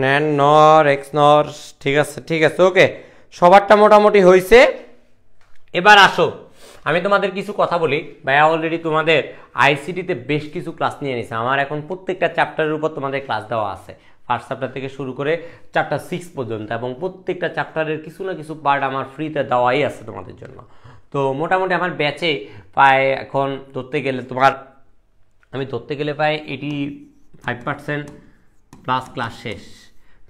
ন্যান নর এক্স নর, ঠিক আছে ঠিক আছে, ওকে সবারটা মোটামুটি হয়েছে। এবার আসো আমি তোমাদের কিছু কথা বলি। ভাইয়া অলরেডি তোমাদের আইসিটিতে বেশ কিছু ক্লাস নিয়ে নিছে। আমার এখন প্রত্যেকটা চ্যাপ্টারের উপর তোমাদের ক্লাস দেওয়া আছে, ফার্স্ট চ্যাপ্টার থেকে শুরু করে চ্যাপ্টার 6 পর্যন্ত, এবং প্রত্যেকটা চ্যাপ্টারের কিছু না কিছু পার্ট আমার ফ্রিতে দেওয়াই আছে তোমাদের জন্য। তো মোটামুটি আমার ব্যাচে প্রায় এখন ধরতে গেলে প্রায় 85% প্লাস ক্লাস শেষ।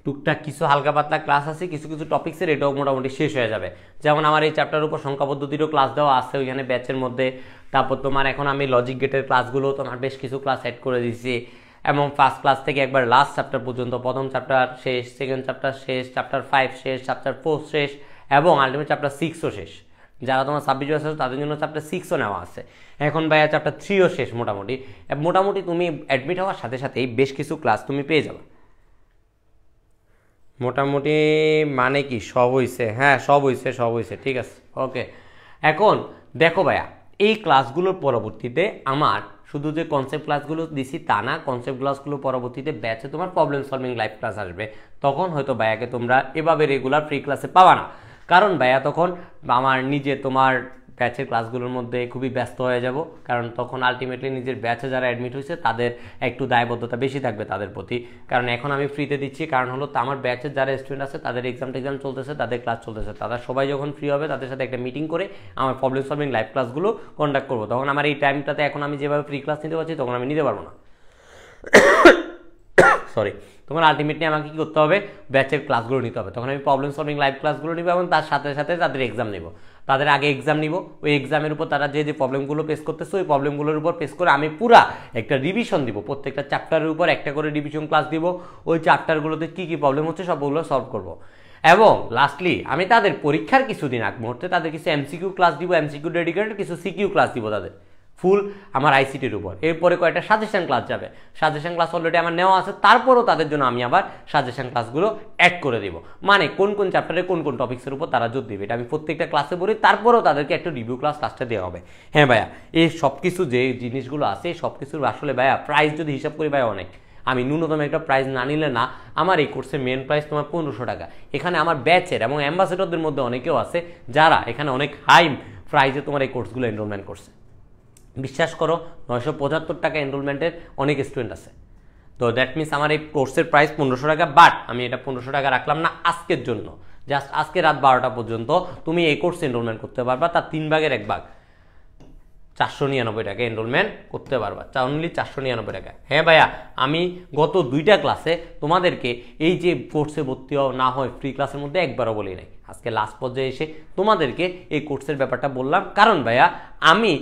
টুকটাক কিছু হালকা পাতলা ক্লাস আছে, কিছু কিছু টপিক্সের, এটাও মোটামুটি শেষ হয়ে যাবে। যেমন আমার এই চ্যাপ্টারের উপর সংখ্যা পদ্ধতিরও ক্লাস দেওয়া আছে ওইখানে ব্যাচের মধ্যে। তারপর তোমার এখন আমি লজিক গেটের ক্লাসগুলো তোমার বেশ কিছু ক্লাস অ্যাড করে দিয়েছি, এবং ফার্স্ট ক্লাস থেকে একবার লাস্ট চ্যাপ্টার পর্যন্ত, প্রথম চ্যাপ্টার শেষ, সেকেন্ড চ্যাপ্টার শেষ, চ্যাপ্টার 5 শেষ, চ্যাপ্টার 4 শেষ, এবং আলটিমেট চ্যাপ্টার 6ও শেষ। যারা তোমার সাবজেক্ট আছে তাদের জন্য চ্যাপ্টার 6ও নেওয়া আছে। এখন ভাইয়া চ্যাপ্টার 3ও শেষ। মোটামুটি তুমি অ্যাডমিট হওয়ার সাথে সাথেই বেশ কিছু ক্লাস তুমি পেয়ে যাবে। মোটামুটি মানে কি সব হয়েছে? হ্যাঁ সব হয়েছে, ঠিক আছে ওকে। এখন দেখো ভাইয়া, এই ক্লাসগুলোর পরবর্তীতে আমার শুধু যে কনসেপ্ট ক্লাসগুলো দিছি তা না, কনসেপ্ট ক্লাসগুলো পরবর্তীতে ব্যাচে তোমার প্রবলেম সলভিং লাইভ ক্লাস আসবে। তখন হয়তো ভাইয়াকে তোমরা এভাবে রেগুলার ফ্রি ক্লাসে পাবা না, কারণ ভাইয়া তখন আমার নিজে তোমার ব্যাচের ক্লাসগুলোর মধ্যে খুবই ব্যস্ত হয়ে যাব। কারণ তখন আলটিমেটলি নিজের ব্যাচে যারা অ্যাডমিট হয়েছে তাদের একটু দায়বদ্ধতা বেশি থাকবে তাদের প্রতি। কারণ এখন আমি ফ্রিতে দিচ্ছি, কারণ হলো আমার ব্যাচের যারা স্টুডেন্ট আছে তাদের এক্সাম চলতেছে, তাদের ক্লাস চলতেছে, তারা সবাই যখন ফ্রি হবে তাদের সাথে একটা মিটিং করে আমার প্রবলেম সলভিং লাইভ ক্লাসগুলো কন্ডাক্ট করবো। তখন আমার এই টাইমটাতে এখন আমি যেভাবে ফ্রি ক্লাস নিতে পারছি তখন আমি নিতে পারবো না। সরি, তখন আলটিমেটলি আমাকে কী করতে হবে, ব্যাচের ক্লাসগুলো নিতে হবে। তখন আমি প্রবলেম সলভিং লাইভ ক্লাসগুলো নিব এবং তার সাথে সাথে তাদের এক্সাম নেব। তাদের আগে এক্সাম নিব, ওই এক্সামের উপর তারা যে প্রবলেমগুলো ফেস করতেছে ওই প্রবলেমগুলোর উপর ফেস করে আমি পুরা একটা রিভিশন দিব, প্রত্যেকটা চ্যাপ্টারের উপর একটা করে রিভিশন ক্লাস দিব, ওই চ্যাপ্টারগুলোতে কী কী প্রবলেম হচ্ছে সবগুলো সলভ করব। এবং লাস্টলি আমি তাদের পরীক্ষার কিছুদিন আগ মুহূর্তে তাদের কিছু এমসিকিউ ক্লাস দিব, এমসিকিউ ডেডিকেটেড কিছু সিকিউ ক্লাস দিব তাদের ফুল আমার আইসিটির উপর। এরপরে কয়েকটা সাজেশন ক্লাস যাবে, সাজেশন ক্লাস অলরেডি আমার নেওয়া আছে, তারপরও তাদের জন্য আমি আবার সাজেশন ক্লাসগুলো অ্যাড করে দেবো। মানে কোন কোন চ্যাপ্টারে কোন কোন টপিক্সের উপর তারা জোর দেবে এটা আমি প্রত্যেকটা ক্লাসে বলি, তারপরেও তাদেরকে একটা রিভিউ ক্লাস লাস্টে দেওয়া হবে। হ্যাঁ ভাইয়া, এই সব কিছু যে জিনিসগুলো আছে সব কিছুর আসলে ভাইয়া প্রাইস যদি হিসাব করি ভাইয়া অনেক, আমি ন্যূনতম একটা প্রাইস না নিলে না। আমার এই কোর্সের মেন প্রাইস তোমার 1500 টাকা। এখানে আমার ব্যাচের এবং অ্যাম্বাসেডরদের মধ্যে অনেকেও আছে যারা এখানে অনেক হাই প্রাইসে তোমার এই কোর্সগুলো এনরোলমেন্ট করছে। বিশ্বাস করো 975 টাকা এনরোলমেন্টের অনেক স্টুডেন্ট আছে। তো দ্যাট মিনস আমার এই কোর্সের প্রাইস 1500 টাকা, বাট আমি এটা 1500 টাকা রাখলাম না আজকের জন্য। জাস্ট আজকে রাত 12টা পর্যন্ত তুমি এই কোর্সে এনরোলমেন্ট করতে পারবা, তার 3 ভাগের 1 ভাগ 499 টাকা এনরোলমেন্ট করতে পারবা, অনলি 499 টাকা। হ্যাঁ ভাইয়া, আমি গত 2টা ক্লাসে তোমাদেরকে এই যে কোর্সে ভর্তি না হয় ফ্রি ক্লাসের মধ্যে একবারও বলি নাই। আজকে লাস্ট পর্যায়ে এসে তোমাদেরকে এই কোর্সের ব্যাপারটা বললাম, কারণ ভাইয়া আমি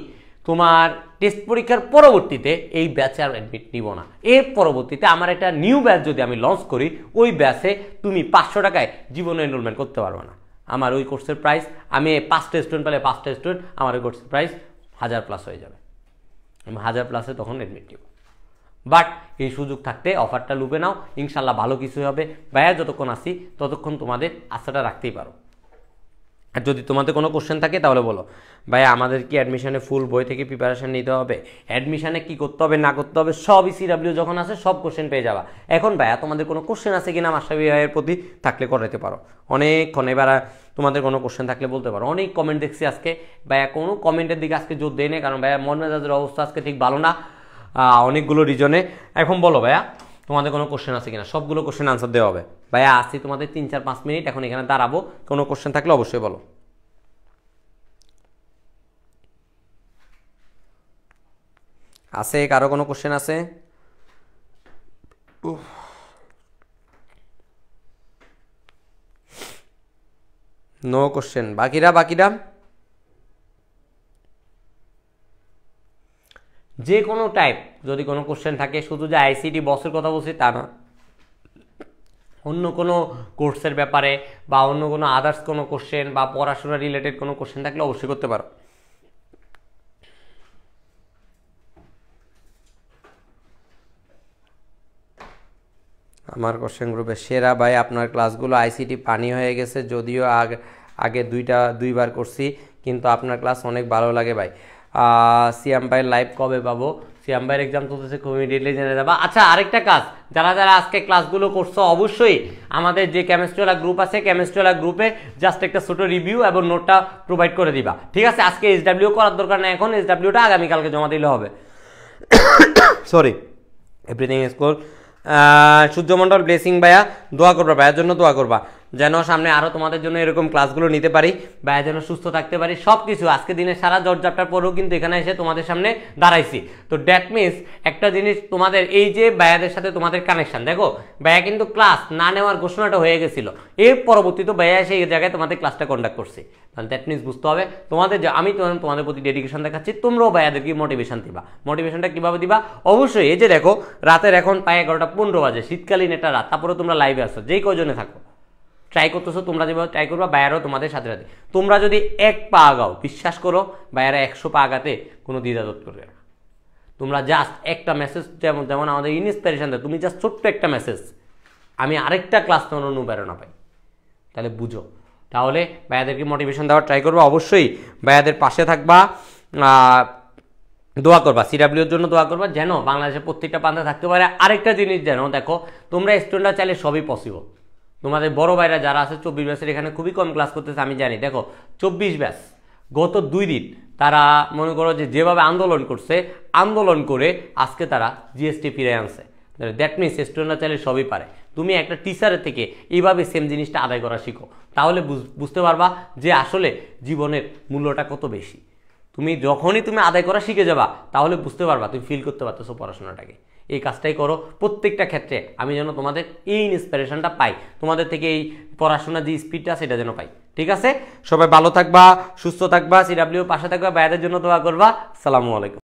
তোমার টেস্ট পরীক্ষার পরবর্তীতে এই ব্যাচে আর অ্যাডমিট নিব না। এর পরবর্তীতে আমার একটা নিউ ব্যাচ যদি আমি লঞ্চ করি, ওই ব্যাচে তুমি 500 টাকায় জীবনে এনরোলমেন্ট করতে পারবে না। আমার ওই কোর্সের প্রাইস, আমি 5টা স্টুডেন্ট পেলে 5টা স্টুডেন্ট, আমার ওই কোর্সের প্রাইস 1000+ হয়ে যাবে। আমি 1000+-এ তখন অ্যাডমিট নিব। বাট এই সুযোগ থাকতে অফারটা লুপে নাও, ইনশাল্লাহ ভালো কিছু হবে। ভাইয়া যতক্ষণ আসি ততক্ষণ তোমাদের আশাটা রাখতেই পারো। আর যদি তোমাদের কোনো কোশ্চেন থাকে তাহলে বলো, ভাইয়া আমাদের কি অ্যাডমিশনে ফুল বই থেকে প্রিপারেশন নিতে হবে, অ্যাডমিশনে কি করতে হবে না করতে হবে সবই সিডাব্লিউ যখন আসে সব কোশ্চেন পেয়ে যাবা। এখন ভাইয়া তোমাদের কোনো কোশ্চেন আছে কিনা মাশরাফি ভাইয়ের প্রতি থাকলে করাইতে পারো অনেকক্ষণ। এবার তোমাদের কোনো কোশ্চেন থাকলে বলতে পারো। অনেক কমেন্ট দেখছি আজকে, ভাইয়া কোনো কমেন্টের দিকে আজকে জোর দেয় নেই, কারণ ভাইয়া মন মেজাজের অবস্থা আজকে ঠিক ভালো না অনেকগুলো রিজনে। এখন বলো ভাইয়া তোমাদের কোনো কোশ্চেন আছে কিনা, সবগুলো কোশ্চেন আনসার দেওয়া হবে। ভাইয়া আসছি তোমাদের 3-4-5 মিনিট এখন এখানে দাঁড়াবো, কোনো কোশ্চেন থাকলে অবশ্যই বলো। আছে কারো কোনো কোশ্চেন আছে? No question. বাকিরা যে কোনো টাইপ যদি কোনো কোশ্চেন থাকে, শুধু যে আইসিটি বসের কথা বলছি তা না, অন্য কোনো কোর্সের ব্যাপারে বা অন্য কোনো আদার্স কোনো কোশ্চেন বা পড়াশোনা রিলেটেড কোনো কোশ্চেন থাকলে অবশ্যই করতে পারো। আমার কোশ্চেন গ্রুপে সেরা ভাই আপনার ক্লাসগুলো আইসিটি পানি হয়ে গেছে, যদিও আগে দুইবার করছি, কিন্তু আপনার ক্লাস অনেক ভালো লাগে ভাই। সিয়াম ভাই লাইভ কবে পাবো? সিয়াম ভাইয়ের এক্সাম চলতেছে, খুব ইমিডিয়েটলি জেনে যাবা। আচ্ছা, আরেকটা কাজ, যারা যারা আজকে ক্লাসগুলো করছো অবশ্যই আমাদের যে কেমিস্ট্রিওয়ালা গ্রুপ আছে, কেমিস্ট্রিওয়ালা গ্রুপে জাস্ট একটা ছোট রিভিউ এবং নোটটা প্রোভাইড করে দিবা, ঠিক আছে? আজকে এসডাব্লিউ করার দরকার নেই, এখন এসডাব্লিউটা আগামীকালকে জমা দিলে হবে। Sorry, everything is cool. সূর্যমণ্ডল ব্লেসিং ভাইয়া, দোয়া করবা, ভাইয়ের জন্য দোয়া করবা যেন সামনে আরও তোমাদের জন্য এরকম ক্লাসগুলো নিতে পারি, ভাইয়া যেন সুস্থ থাকতে পারি। সব কিছু আজকে দিনে সারা জ্বরজাপটার পরেও কিন্তু এখানে এসে তোমাদের সামনে দাঁড়াইছি। তো দ্যাট মিনস একটা জিনিস, তোমাদের এই যে ভাইয়াদের সাথে তোমাদের কানেকশন, দেখো ভাইয়া কিন্তু ক্লাস না নেওয়ার ঘোষণাটা হয়ে গেছিল, এর পরবর্তীতে ভাইয়া এসে এই জায়গায় তোমাদের ক্লাসটা কন্ডাক্ট করছে। তাহলে দ্যাট মিনস বুঝতে হবে তোমাদের যে আমি তোমাদের প্রতি ডেডিকেশন দেখাচ্ছি, তোমরাও ভাইয়াদেরকে মোটিভেশন দিবা। মোটিভেশনটা কীভাবে দিবা? অবশ্যই এই যে দেখো রাতের এখন প্রায় 11:15 বাজে, শীতকালীন একটা রাত, তারপরে তোমরা লাইভে আসছো, যেই কজনে থাকো ট্রাই করতেছো, তোমরা যেভাবে ট্রাই করবা ভাইয়ারও তোমাদের সাথে সাথে। তোমরা যদি 1 পা আগাও, বিশ্বাস করো ভাইয়ারা 100 পা আগাতে কোনো দ্বিধাবোধ করবে না। তোমরা জাস্ট একটা মেসেজ, যেমন আমাদের ইন্সপিরেশন দেয়, তুমি জাস্ট ছোট্ট একটা মেসেজ, আমি আরেকটা ক্লাস নেওয়ার অনুপ্রেরণা পাই, তাহলে বুঝো। তাহলে ভাইয়াদেরকে মোটিভেশন দেওয়ার ট্রাই করবা, অবশ্যই ভাইয়াদের পাশে থাকবা, দোয়া করবা, সিডাব্লিউর জন্য দোয়া করবা যেন বাংলাদেশের প্রত্যেকটা প্রান্তে থাকতে পারে। আরেকটা জিনিস যেন দেখো, তোমরা স্টুডেন্টরা চাইলে সবই পসিবল। তোমাদের বড় ভাইরা যারা আছে 24 ব্যাচের এখানে খুবই কম ক্লাস করতেছে আমি জানি। দেখো 24 ব্যাচ গত 2 দিন তারা মনে করো যেভাবে আন্দোলন করছে, আন্দোলন করে আজকে তারা জিএসটি ফিরে আনছে। দ্যাট মিনস স্টুডেন্টরা চাইলে সবই পারে। তুমি একটা টিচারের থেকে এইভাবে সেম জিনিসটা আদায় করা শিখো, তাহলে বুঝতে পারবা যে আসলে জীবনের মূল্যটা কত বেশি। তুমি যখনই আদায় করা শিখে যাবা, তাহলে বুঝতে পারবা, তুমি ফিল করতে পারতেছো পড়াশোনাটাকে। এই কাজটাই করো প্রত্যেকটা ক্ষেত্রে, আমি যেন তোমাদের এই ইন্সপিরেশনটা পাই, তোমাদের থেকে এই পড়াশোনার যে স্পিডটা সেটা যেন পাই। ঠিক আছে, সবাই ভালো থাকবা, সুস্থ থাকবা, সিডাব্লিউ পাশে থাকবা, ভাইয়াদের জন্য দোয়া করবা। আসসালামু আলাইকুম।